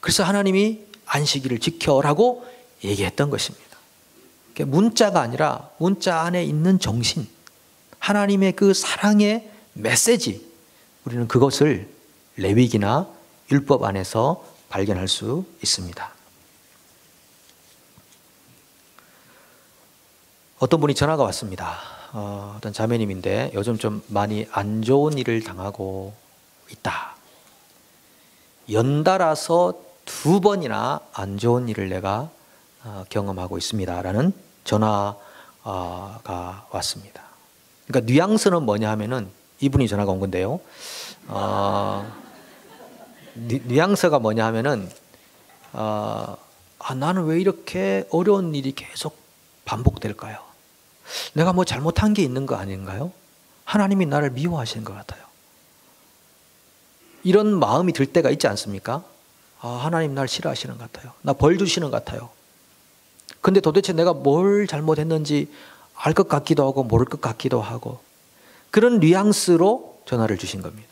그래서 하나님이 안식일을 지켜라고 얘기했던 것입니다. 문자가 아니라 문자 안에 있는 정신, 하나님의 그 사랑의 메시지, 우리는 그것을 레위기나 율법 안에서 발견할 수 있습니다. 어떤 분이 전화가 왔습니다. 어떤 자매님인데 요즘 좀 많이 안 좋은 일을 당하고 있다. 연달아서 2번이나 안 좋은 일을 내가 경험하고 있습니다. 라는 전화가 왔습니다. 그러니까 뉘앙스는 뭐냐 하면은 이분이 전화가 온 건데요. 뉘앙스가 뭐냐 하면은 나는 왜 이렇게 어려운 일이 계속 반복될까요? 내가 뭐 잘못한 게 있는 거 아닌가요? 하나님이 나를 미워하시는 것 같아요. 이런 마음이 들 때가 있지 않습니까? 하나님 날 싫어하시는 것 같아요. 나 벌 주시는 것 같아요. 근데 도대체 내가 뭘 잘못했는지 알 것 같기도 하고 모를 것 같기도 하고, 그런 뉘앙스로 전화를 주신 겁니다.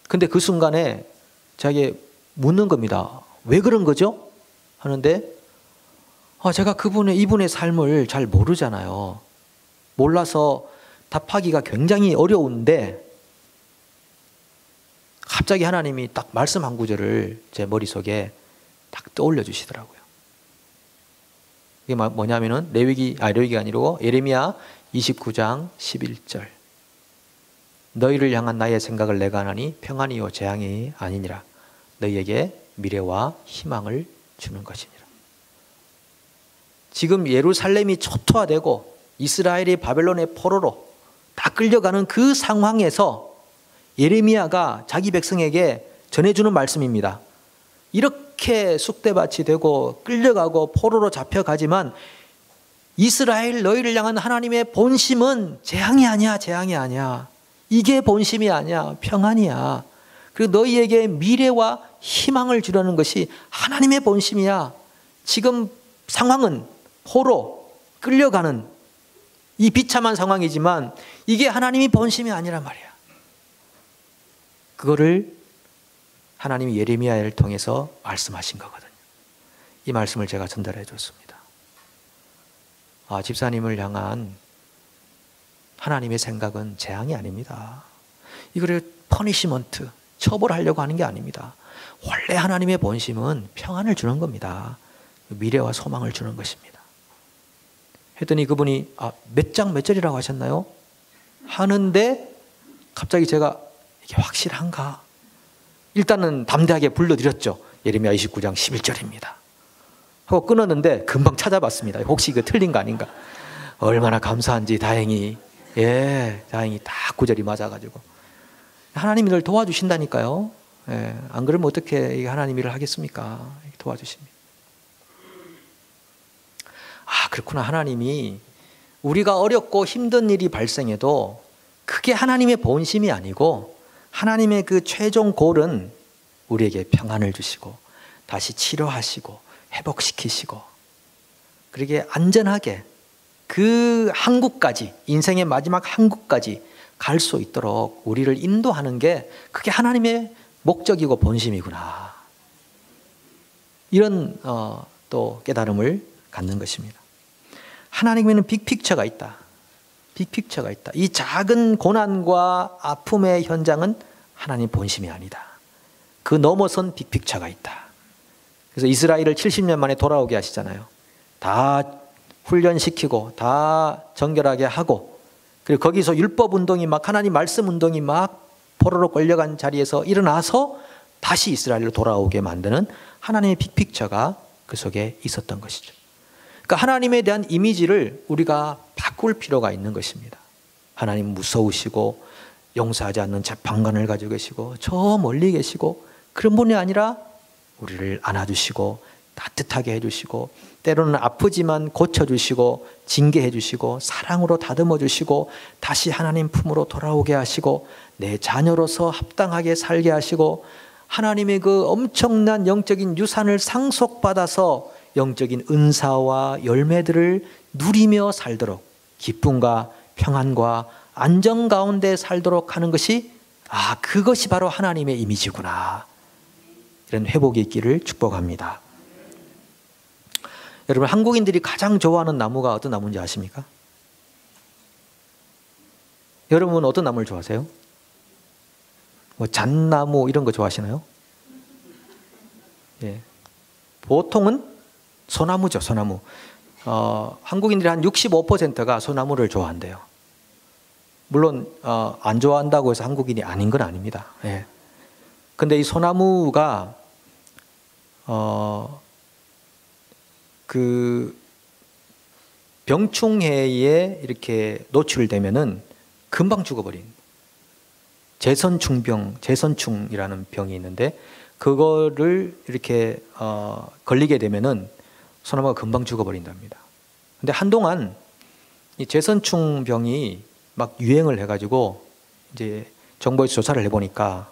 근데 그 순간에 자기 묻는 겁니다. 왜 그런 거죠? 하는데 제가 이분의 삶을 잘 모르잖아요. 몰라서 답하기가 굉장히 어려운데 갑자기 하나님이 딱 말씀 한 구절을 제 머릿속에 딱 떠올려 주시더라고요. 이게 뭐냐면은 레위기가 아니고 예레미야 29장 11절. 너희를 향한 나의 생각을 내가 하나니 평안이요 재앙이 아니니라. 너희에게 미래와 희망을 주는 것이니라. 지금 예루살렘이 초토화되고 이스라엘이 바벨론의 포로로 다 끌려가는 그 상황에서 예레미야가 자기 백성에게 전해주는 말씀입니다. 이렇게 쑥대밭이 되고 끌려가고 포로로 잡혀가지만 이스라엘 너희를 향한 하나님의 본심은 재앙이 아니야, 재앙이 아니야. 이게 본심이 아니야, 평안이야. 그리고 너희에게 미래와 희망을 주려는 것이 하나님의 본심이야. 지금 상황은 포로 끌려가는 이 비참한 상황이지만 이게 하나님이 본심이 아니란 말이야. 그거를 하나님이 예레미야를 통해서 말씀하신 거거든요. 이 말씀을 제가 전달해 줬습니다. 집사님을 향한 하나님의 생각은 재앙이 아닙니다. 이거를 퍼니시먼트, 처벌하려고 하는 게 아닙니다. 원래 하나님의 본심은 평안을 주는 겁니다. 미래와 소망을 주는 것입니다. 했더니 그분이 몇 장 몇 절이라고 하셨나요? 하는데 갑자기 제가 이게 확실한가? 일단은 담대하게 불러드렸죠. 예레미야 29장 11절입니다. 하고 끊었는데 금방 찾아봤습니다. 혹시 이거 틀린 거 아닌가? 얼마나 감사한지 다행히 다행히 다 구절이 맞아가지고 하나님이 늘 도와주신다니까요. 안 그러면 어떻게 하나님 일을 하겠습니까? 도와주십니다. 그렇구나. 하나님이 우리가 어렵고 힘든 일이 발생해도 그게 하나님의 본심이 아니고 하나님의 그 최종 골은 우리에게 평안을 주시고 다시 치료하시고 회복시키시고 그렇게 안전하게 그 항구까지, 인생의 마지막 항구까지 갈 수 있도록 우리를 인도하는 게 그게 하나님의 목적이고 본심이구나. 이런 또 깨달음을 갖는 것입니다. 하나님에는 빅픽처가 있다. 빅픽처가 있다. 이 작은 고난과 아픔의 현장은 하나님 본심이 아니다. 그 넘어선 빅픽처가 있다. 그래서 이스라엘을 70년 만에 돌아오게 하시잖아요. 다 훈련시키고 다 정결하게 하고 그리고 거기서 율법 운동이 막 하나님 말씀 운동이 막 포로로 끌려간 자리에서 일어나서 다시 이스라엘로 돌아오게 만드는 하나님의 빅픽처가 그 속에 있었던 것이죠. 그러니까 하나님에 대한 이미지를 우리가 바꿀 필요가 있는 것입니다. 하나님 무서우시고 용서하지 않는 재판관을 가지고 계시고 저 멀리 계시고 그런 분이 아니라 우리를 안아주시고 따뜻하게 해주시고 때로는 아프지만 고쳐주시고 징계해주시고 사랑으로 다듬어주시고 다시 하나님 품으로 돌아오게 하시고 내 자녀로서 합당하게 살게 하시고 하나님의 그 엄청난 영적인 유산을 상속받아서 영적인 은사와 열매들을 누리며 살도록 기쁨과 평안과 안정 가운데 살도록 하는 것이 그것이 바로 하나님의 이미지구나. 이런 회복이 있기를 축복합니다. 여러분 한국인들이 가장 좋아하는 나무가 어떤 나무인지 아십니까? 여러분 어떤 나무를 좋아하세요? 뭐 잣나무 이런 거 좋아하시나요? 예. 보통은 소나무죠, 소나무. 한국인들이 한 65%가 소나무를 좋아한대요. 물론 안 좋아한다고 해서 한국인이 아닌 건 아닙니다. 예. 근데 이 소나무가 그 병충해에 이렇게 노출되면은 금방 죽어버린 제선충이라는 병이 있는데 그거를 이렇게 걸리게 되면은 소나무가 금방 죽어버린답니다. 근데 한동안 이 제선충병이 막 유행을 해가지고 이제 정부에서 조사를 해보니까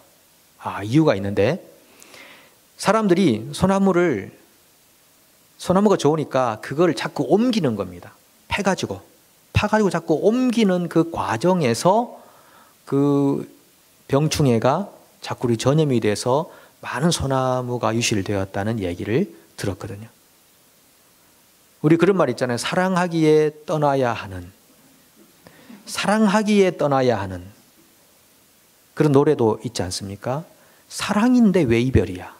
이유가 있는데 사람들이 소나무가 좋으니까 그걸 자꾸 옮기는 겁니다. 파가지고 자꾸 옮기는 그 과정에서 그 병충해가 자꾸 우리 전염이 돼서 많은 소나무가 유실되었다는 얘기를 들었거든요. 우리 그런 말 있잖아요. 사랑하기에 떠나야 하는 그런 노래도 있지 않습니까? 사랑인데 왜 이별이야?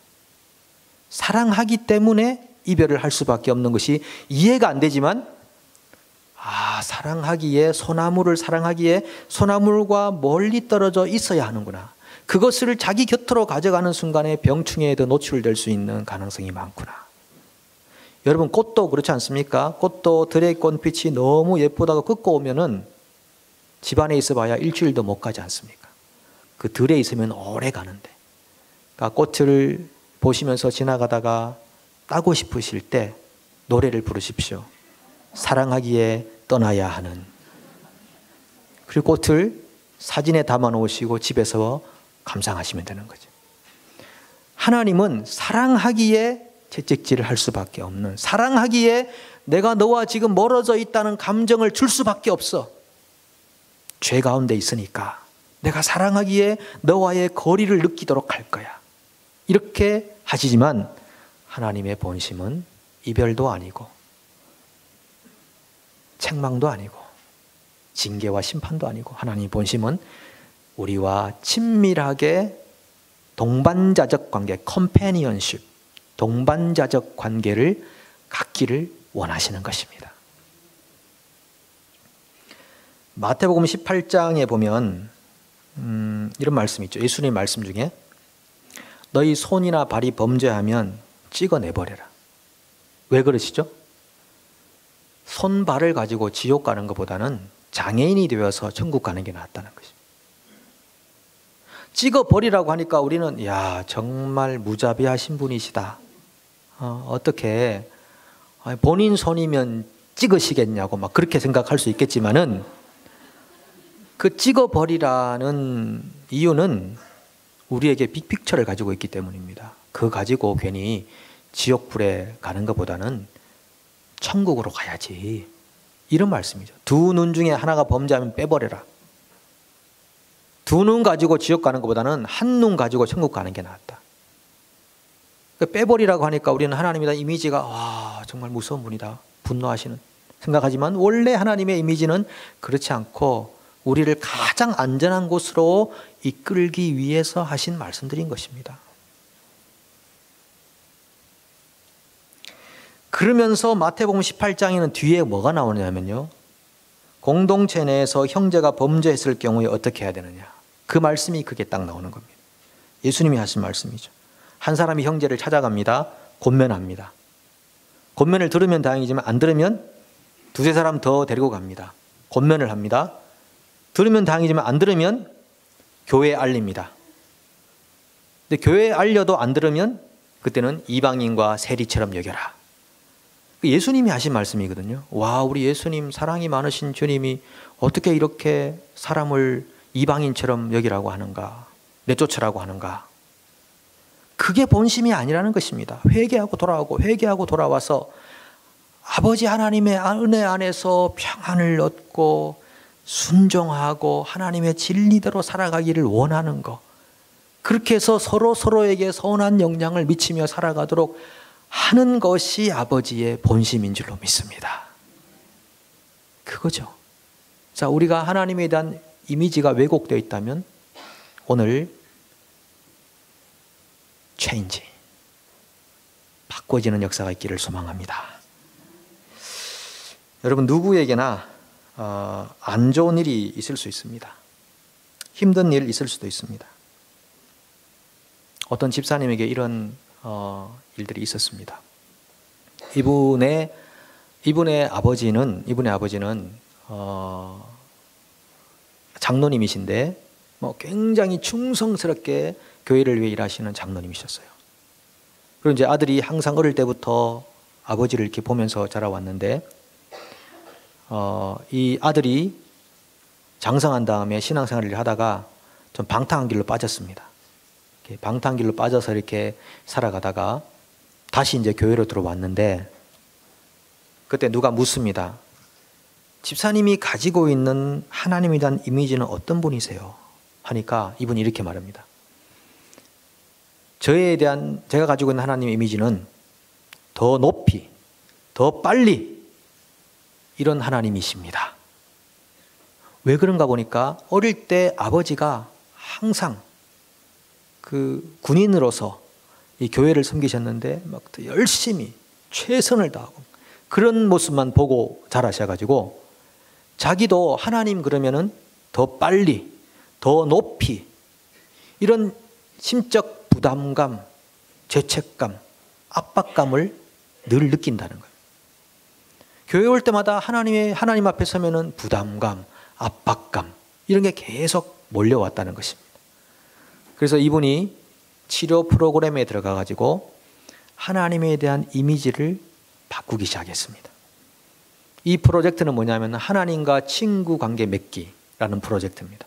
사랑하기 때문에 이별을 할 수밖에 없는 것이 이해가 안 되지만 소나무를 사랑하기에 소나무가 멀리 떨어져 있어야 하는구나. 그것을 자기 곁으로 가져가는 순간에 병충해에도 노출될 수 있는 가능성이 많구나. 여러분 꽃도 그렇지 않습니까? 꽃도 들의 꽃빛이 너무 예쁘다고 끄고 오면은 집안에 있어봐야 일주일도 못 가지 않습니까? 그 들에 있으면 오래 가는데. 그러니까 꽃을 보시면서 지나가다가 따고 싶으실 때 노래를 부르십시오. 사랑하기에 떠나야 하는. 그리고 꽃을 사진에 담아 놓으시고 집에서 감상하시면 되는 거죠. 하나님은 사랑하기에 채찍질을 할 수밖에 없는, 사랑하기에 내가 너와 지금 멀어져 있다는 감정을 줄 수밖에 없어. 죄 가운데 있으니까 내가 사랑하기에 너와의 거리를 느끼도록 할 거야. 이렇게 하시지만 하나님의 본심은 이별도 아니고 책망도 아니고 징계와 심판도 아니고 하나님의 본심은 우리와 친밀하게 동반자적 관계, 컴패니언십, 동반자적 관계를 갖기를 원하시는 것입니다. 마태복음 18장에 보면 이런 말씀이 있죠. 예수님의 말씀 중에 너희 손이나 발이 범죄하면 찍어내버려라. 왜 그러시죠? 손발을 가지고 지옥 가는 것보다는 장애인이 되어서 천국 가는 게 낫다는 것입니다. 찍어버리라고 하니까 우리는 정말 무자비하신 분이시다. 어떻게 본인 손이면 찍으시겠냐고 막 그렇게 생각할 수 있겠지만은 그 찍어버리라는 이유는 우리에게 빅픽처를 가지고 있기 때문입니다. 그거 가지고 괜히 지옥불에 가는 것보다는 천국으로 가야지. 이런 말씀이죠. 두 눈 중에 하나가 범죄하면 빼버려라. 두 눈 가지고 지옥 가는 것보다는 한 눈 가지고 천국 가는 게 낫다. 빼버리라고 하니까 우리는 하나님에 대한 이미지가 정말 무서운 분이다. 분노하시는 생각하지만 원래 하나님의 이미지는 그렇지 않고 우리를 가장 안전한 곳으로 이끌기 위해서 하신 말씀들인 것입니다. 그러면서 마태복음 18장에는 뒤에 뭐가 나오냐면요. 공동체 내에서 형제가 범죄했을 경우에 어떻게 해야 되느냐. 그 말씀이 그게 딱 나오는 겁니다. 예수님이 하신 말씀이죠. 한 사람이 형제를 찾아갑니다. 권면합니다. 권면을 들으면 다행이지만 안 들으면 두세 사람 더 데리고 갑니다. 권면을 합니다. 들으면 다행이지만 안 들으면 교회에 알립니다. 근데 교회에 알려도 안 들으면 그때는 이방인과 세리처럼 여겨라. 예수님이 하신 말씀이거든요. 와, 우리 예수님 사랑이 많으신 주님이 어떻게 이렇게 사람을 이방인처럼 여기라고 하는가, 내쫓으라고 하는가. 그게 본심이 아니라는 것입니다. 회개하고 돌아오고 회개하고 돌아와서 아버지 하나님의 은혜 안에서 평안을 얻고 순종하고 하나님의 진리대로 살아가기를 원하는 것. 그렇게 해서 서로에게 선한 영향을 미치며 살아가도록 하는 것이 아버지의 본심인 줄로 믿습니다. 그거죠. 자, 우리가 하나님에 대한 이미지가 왜곡되어 있다면 오늘 체인지, 바꿔지는 역사가 있기를 소망합니다. 여러분, 누구에게나 안 좋은 일이 있을 수 있습니다. 힘든 일 있을 수도 있습니다. 어떤 집사님에게 이런 일들이 있었습니다. 이분의 아버지는 장로님이신데 굉장히 충성스럽게 교회를 위해 일하시는 장로님이셨어요. 그리고 이제 아들이 항상 어릴 때부터 아버지를 이렇게 보면서 자라왔는데 이 아들이 장성한 다음에 신앙생활을 하다가 좀 방탕한 길로 빠졌습니다. 방탕한 길로 빠져서 이렇게 살아가다가 다시 이제 교회로 들어왔는데 그때 누가 묻습니다. 집사님이 가지고 있는 하나님에 대한 이미지는 어떤 분이세요? 하니까 이분이 이렇게 말합니다. 제가 가지고 있는 하나님의 이미지는 더 높이, 더 빨리 이런 하나님이십니다. 왜 그런가 보니까 어릴 때 아버지가 항상 그 군인으로서 이 교회를 섬기셨는데 막 열심히 최선을 다하고 그런 모습만 보고 자라셔가지고 자기도 하나님 그러면은 더 빨리, 더 높이 이런 심적 부담감, 죄책감, 압박감을 늘 느낀다는 거예요. 교회 올 때마다 하나님 앞에 서면은 부담감, 압박감 이런 게 계속 몰려왔다는 것입니다. 그래서 이분이 치료 프로그램에 들어가 가지고 하나님에 대한 이미지를 바꾸기 시작했습니다. 이 프로젝트는 뭐냐면 하나님과 친구 관계 맺기라는 프로젝트입니다.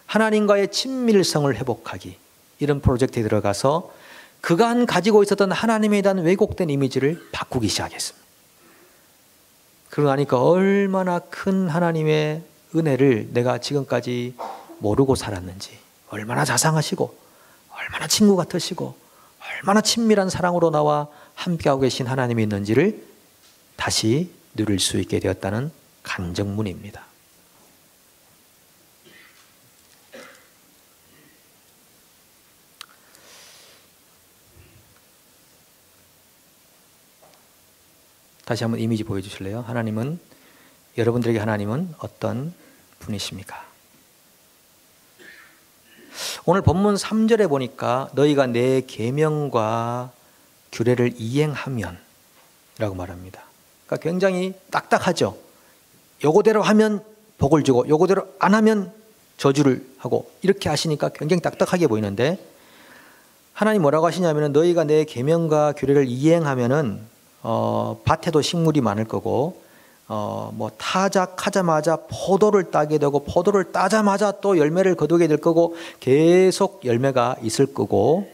하나님과의 친밀성을 회복하기 이런 프로젝트에 들어가서 그간 가지고 있었던 하나님에 대한 왜곡된 이미지를 바꾸기 시작했습니다. 그러고 나니까 얼마나 큰 하나님의 은혜를 내가 지금까지 모르고 살았는지, 얼마나 자상하시고 얼마나 친구 같으시고 얼마나 친밀한 사랑으로 나와 함께하고 계신 하나님이 있는지를 다시 누릴 수 있게 되었다는 간증문입니다. 다시 한번 이미지 보여주실래요? 여러분들에게 하나님은 어떤 분이십니까? 오늘 본문 3절에 보니까 너희가 내 계명과 규례를 이행하면 라고 말합니다. 그러니까 굉장히 딱딱하죠. 요거대로 하면 복을 주고 요거대로 안 하면 저주를 하고 이렇게 하시니까 굉장히 딱딱하게 보이는데 하나님 뭐라고 하시냐면 너희가 내 계명과 규례를 이행하면은 밭에도 식물이 많을 거고 뭐 타작하자마자 포도를 따게 되고 포도를 따자마자 또 열매를 거두게 될 거고 계속 열매가 있을 거고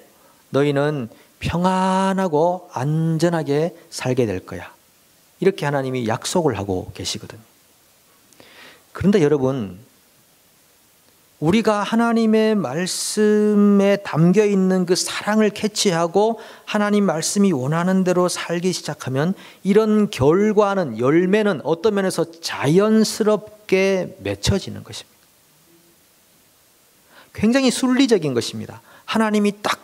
너희는 평안하고 안전하게 살게 될 거야. 이렇게 하나님이 약속을 하고 계시거든요. 그런데 여러분, 우리가 하나님의 말씀에 담겨 있는 그 사랑을 캐치하고 하나님 말씀이 원하는 대로 살기 시작하면 이런 결과는, 열매는 어떤 면에서 자연스럽게 맺혀지는 것입니다. 굉장히 순리적인 것입니다. 하나님이 딱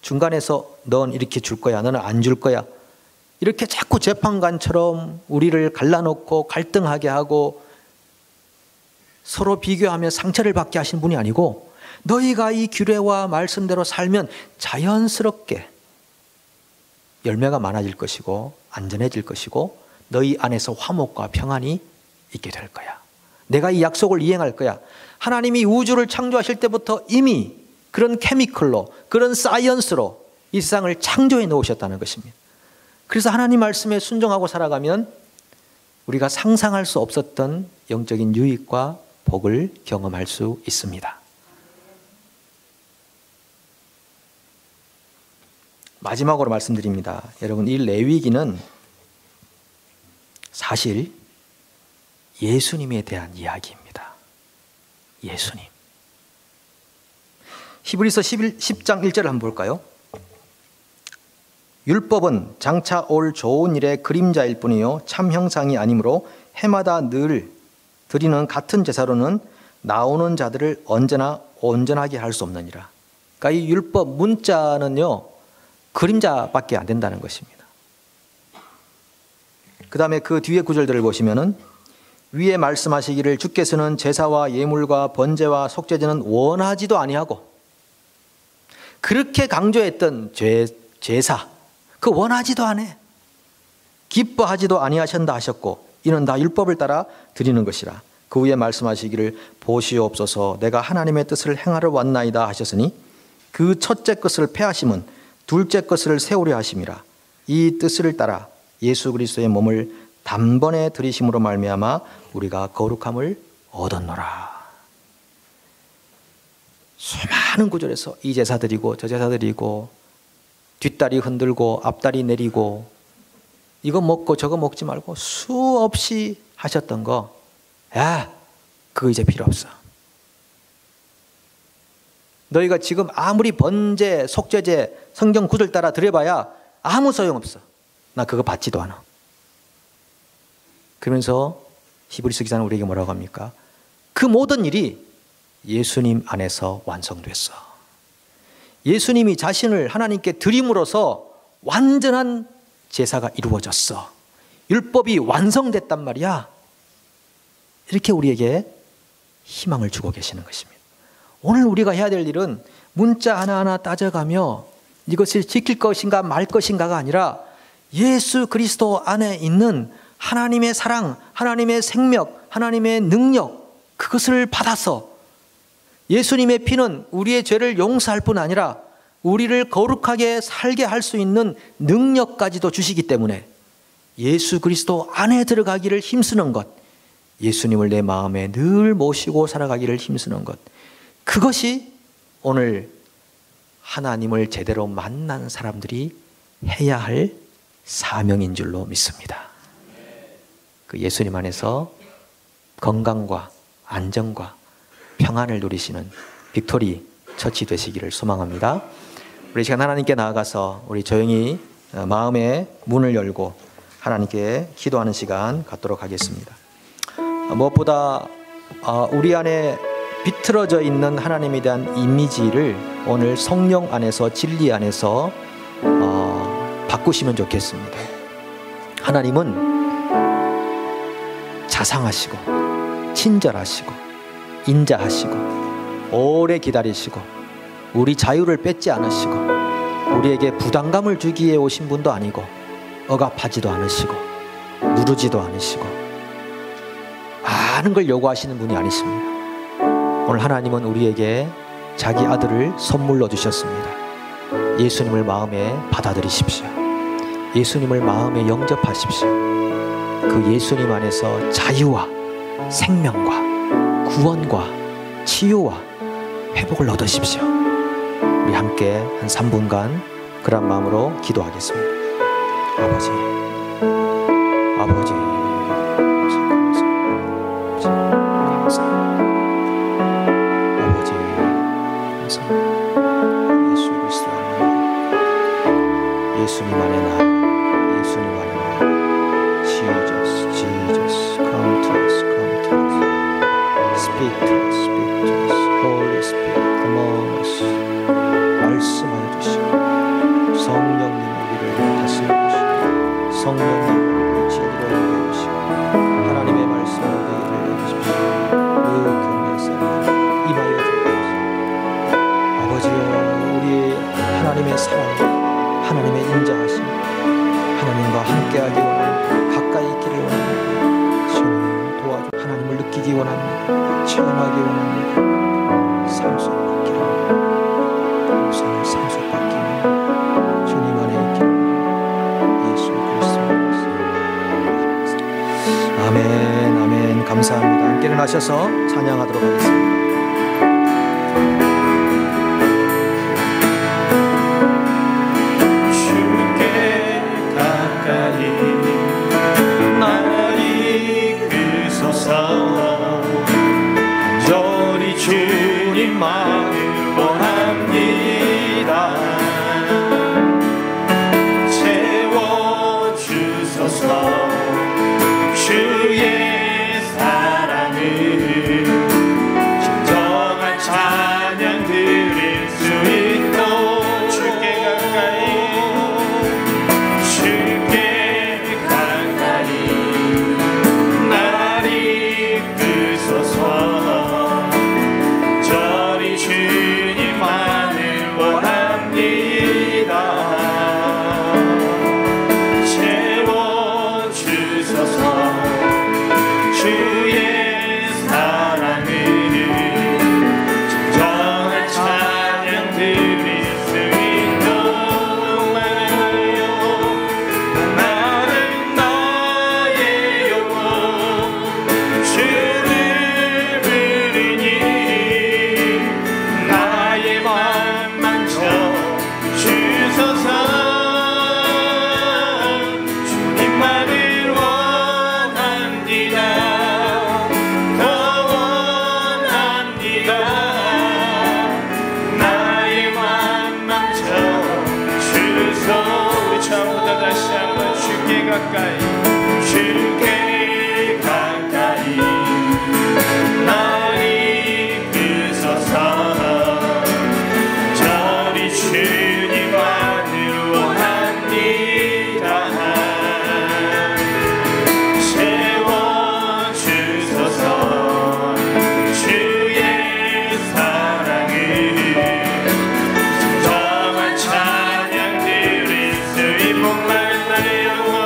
중간에서 넌 이렇게 줄 거야, 너는 안 줄 거야, 이렇게 자꾸 재판관처럼 우리를 갈라놓고 갈등하게 하고 서로 비교하며 상처를 받게 하신 분이 아니고 너희가 이 규례와 말씀대로 살면 자연스럽게 열매가 많아질 것이고 안전해질 것이고 너희 안에서 화목과 평안이 있게 될 거야. 내가 이 약속을 이행할 거야. 하나님이 우주를 창조하실 때부터 이미 그런 케미컬로, 그런 사이언스로 이 세상을 창조해 놓으셨다는 것입니다. 그래서 하나님 말씀에 순종하고 살아가면 우리가 상상할 수 없었던 영적인 유익과 복을 경험할 수 있습니다. 마지막으로 말씀드립니다. 여러분, 이 레위기는 사실 예수님에 대한 이야기입니다. 예수님. 히브리서 10장 1절을 한번 볼까요? 율법은 장차 올 좋은 일의 그림자일 뿐이요 참 형상이 아니므로 해마다 늘 드리는 같은 제사로는 나오는 자들을 언제나 온전하게 할 수 없느니라. 그러니까 이 율법 문자는요 그림자밖에 안 된다는 것입니다. 그 다음에 그 뒤에 구절들을 보시면은 위에 말씀하시기를 주께서는 제사와 예물과 번제와 속죄제는 원하지도 아니하고, 그렇게 강조했던 제사 그 원하지도 않아, 기뻐하지도 아니하신다 하셨고 이는 다 율법을 따라 드리는 것이라. 그 후에 말씀하시기를 보시옵소서 내가 하나님의 뜻을 행하러 왔나이다 하셨으니 그 첫째 것을 폐하심은 둘째 것을 세우려 하심이라. 이 뜻을 따라 예수 그리스도의 몸을 단번에 드리심으로 말미암아 우리가 거룩함을 얻었노라. 수많은 구절에서 이 제사 드리고 저 제사 드리고 뒷다리 흔들고 앞다리 내리고 이거 먹고 저거 먹지 말고 수없이 하셨던 거, 야, 그거 이제 필요 없어. 너희가 지금 아무리 번제, 속죄제, 성경 구절 따라 드려봐야 아무 소용없어. 나 그거 받지도 않아. 그러면서 히브리서 기자는 우리에게 뭐라고 합니까? 그 모든 일이 예수님 안에서 완성됐어. 예수님이 자신을 하나님께 드림으로써 완전한 제사가 이루어졌어. 율법이 완성됐단 말이야. 이렇게 우리에게 희망을 주고 계시는 것입니다. 오늘 우리가 해야 될 일은 문자 하나하나 따져가며 이것을 지킬 것인가 말 것인가가 아니라 예수 그리스도 안에 있는 하나님의 사랑, 하나님의 생명, 하나님의 능력, 그것을 받아서 예수님의 피는 우리의 죄를 용서할 뿐 아니라 우리를 거룩하게 살게 할 수 있는 능력까지도 주시기 때문에 예수 그리스도 안에 들어가기를 힘쓰는 것, 예수님을 내 마음에 늘 모시고 살아가기를 힘쓰는 것, 그것이 오늘 하나님을 제대로 만난 사람들이 해야 할 사명인 줄로 믿습니다. 그 예수님 안에서 건강과 안정과 평안을 누리시는 빅토리 처치 되시기를 소망합니다. 우리 시간 하나님께 나아가서 우리 조용히 마음의 문을 열고 하나님께 기도하는 시간 갖도록 하겠습니다. 무엇보다 우리 안에 비틀어져 있는 하나님에 대한 이미지를 오늘 성령 안에서, 진리 안에서 바꾸시면 좋겠습니다. 하나님은 자상하시고 친절하시고 인자하시고 오래 기다리시고 우리 자유를 뺏지 않으시고 우리에게 부담감을 주기 위해 오신 분도 아니고 억압하지도 않으시고 누르지도 않으시고 많은 걸 요구하시는 분이 아니십니다. 오늘 하나님은 우리에게 자기 아들을 선물로 주셨습니다. 예수님을 마음에 받아들이십시오. 예수님을 마음에 영접하십시오. 그 예수님 안에서 자유와 생명과 구원과 치유와 회복을 얻으십시오. 우리 함께 한 3분간 그런 마음으로 기도하겠습니다. 아버지, 아버지, 아버지, 예수 그리스도 안에 예수님 안에 나, 예수님 안에 나, Jesus, Jesus, come to us, come to us, speak to us, speak to us, Holy Spirit, come on us, 말씀하여 주시고 성령님 우리를 다스려 주시고 성령님 우리를 진리로 인도해 주시고 하나님의 말씀을 우리에게 들려주십시오. 그 경외의 사랑 임하여 주옵소서. 아버지여, 우리 하나님의 사랑, 하나님의 인자하심, 하나님과 함께하기 원합니다. 가까이 있기를 원합니다. 주님 도와줘. 하나님을 느끼기 원합니다. 체험하기 원합니다. 상속받기를, 우선을 상속받기를, 주님 안에 있기를, 예수 그리스도의 아멘, 아멘. 감사합니다. 함께 일어나셔서 찬양하도록 하겠습니다. 주께 가까이 나를 이끄소서. 간절히 주님만을 원합니다. 채워주소서. 주의 사랑을 진정한 찬양 드릴 수 있도록 주께 가까이 나를 이끄소서. 저리 주님만을 원합니다. 채워주소서. 주의 사랑을 진정한 찬양 드릴 수 있도록 나는 나의 영혼 주를 부르니 나의 맘 만져 주소서. 주님만을 원합니다. 더 원합니다. 나의 맘 만져 주소. 우리 처음부터 다시 한번 주께 가까이 주께 가까이 나를 이끄소서. 저리 주님만을 원합니다. 채워주소서. 주의 사랑을 진정한 찬양 드릴 수 있는 나의 영혼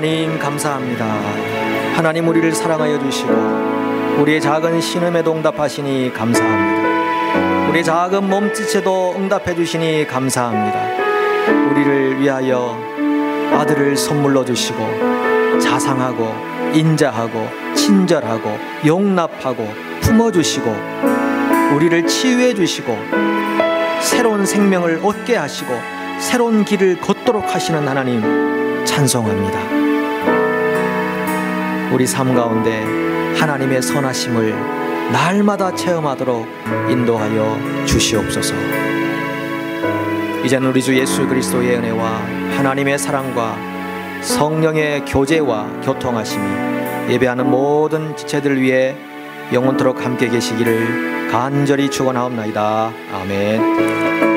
하나님 감사합니다. 하나님 우리를 사랑하여 주시고 우리의 작은 신음에도 응답하시니 감사합니다. 우리의 작은 몸짓에도 응답해 주시니 감사합니다. 우리를 위하여 아들을 선물로 주시고 자상하고 인자하고 친절하고 용납하고 품어주시고 우리를 치유해 주시고 새로운 생명을 얻게 하시고 새로운 길을 걷도록 하시는 하나님 찬송합니다. 우리 삶 가운데 하나님의 선하심을 날마다 체험하도록 인도하여 주시옵소서. 이제는 우리 주 예수 그리스도의 은혜와 하나님의 사랑과 성령의 교제와 교통하심이 예배하는 모든 지체들 위해 영원토록 함께 계시기를 간절히 축원하옵나이다. 아멘.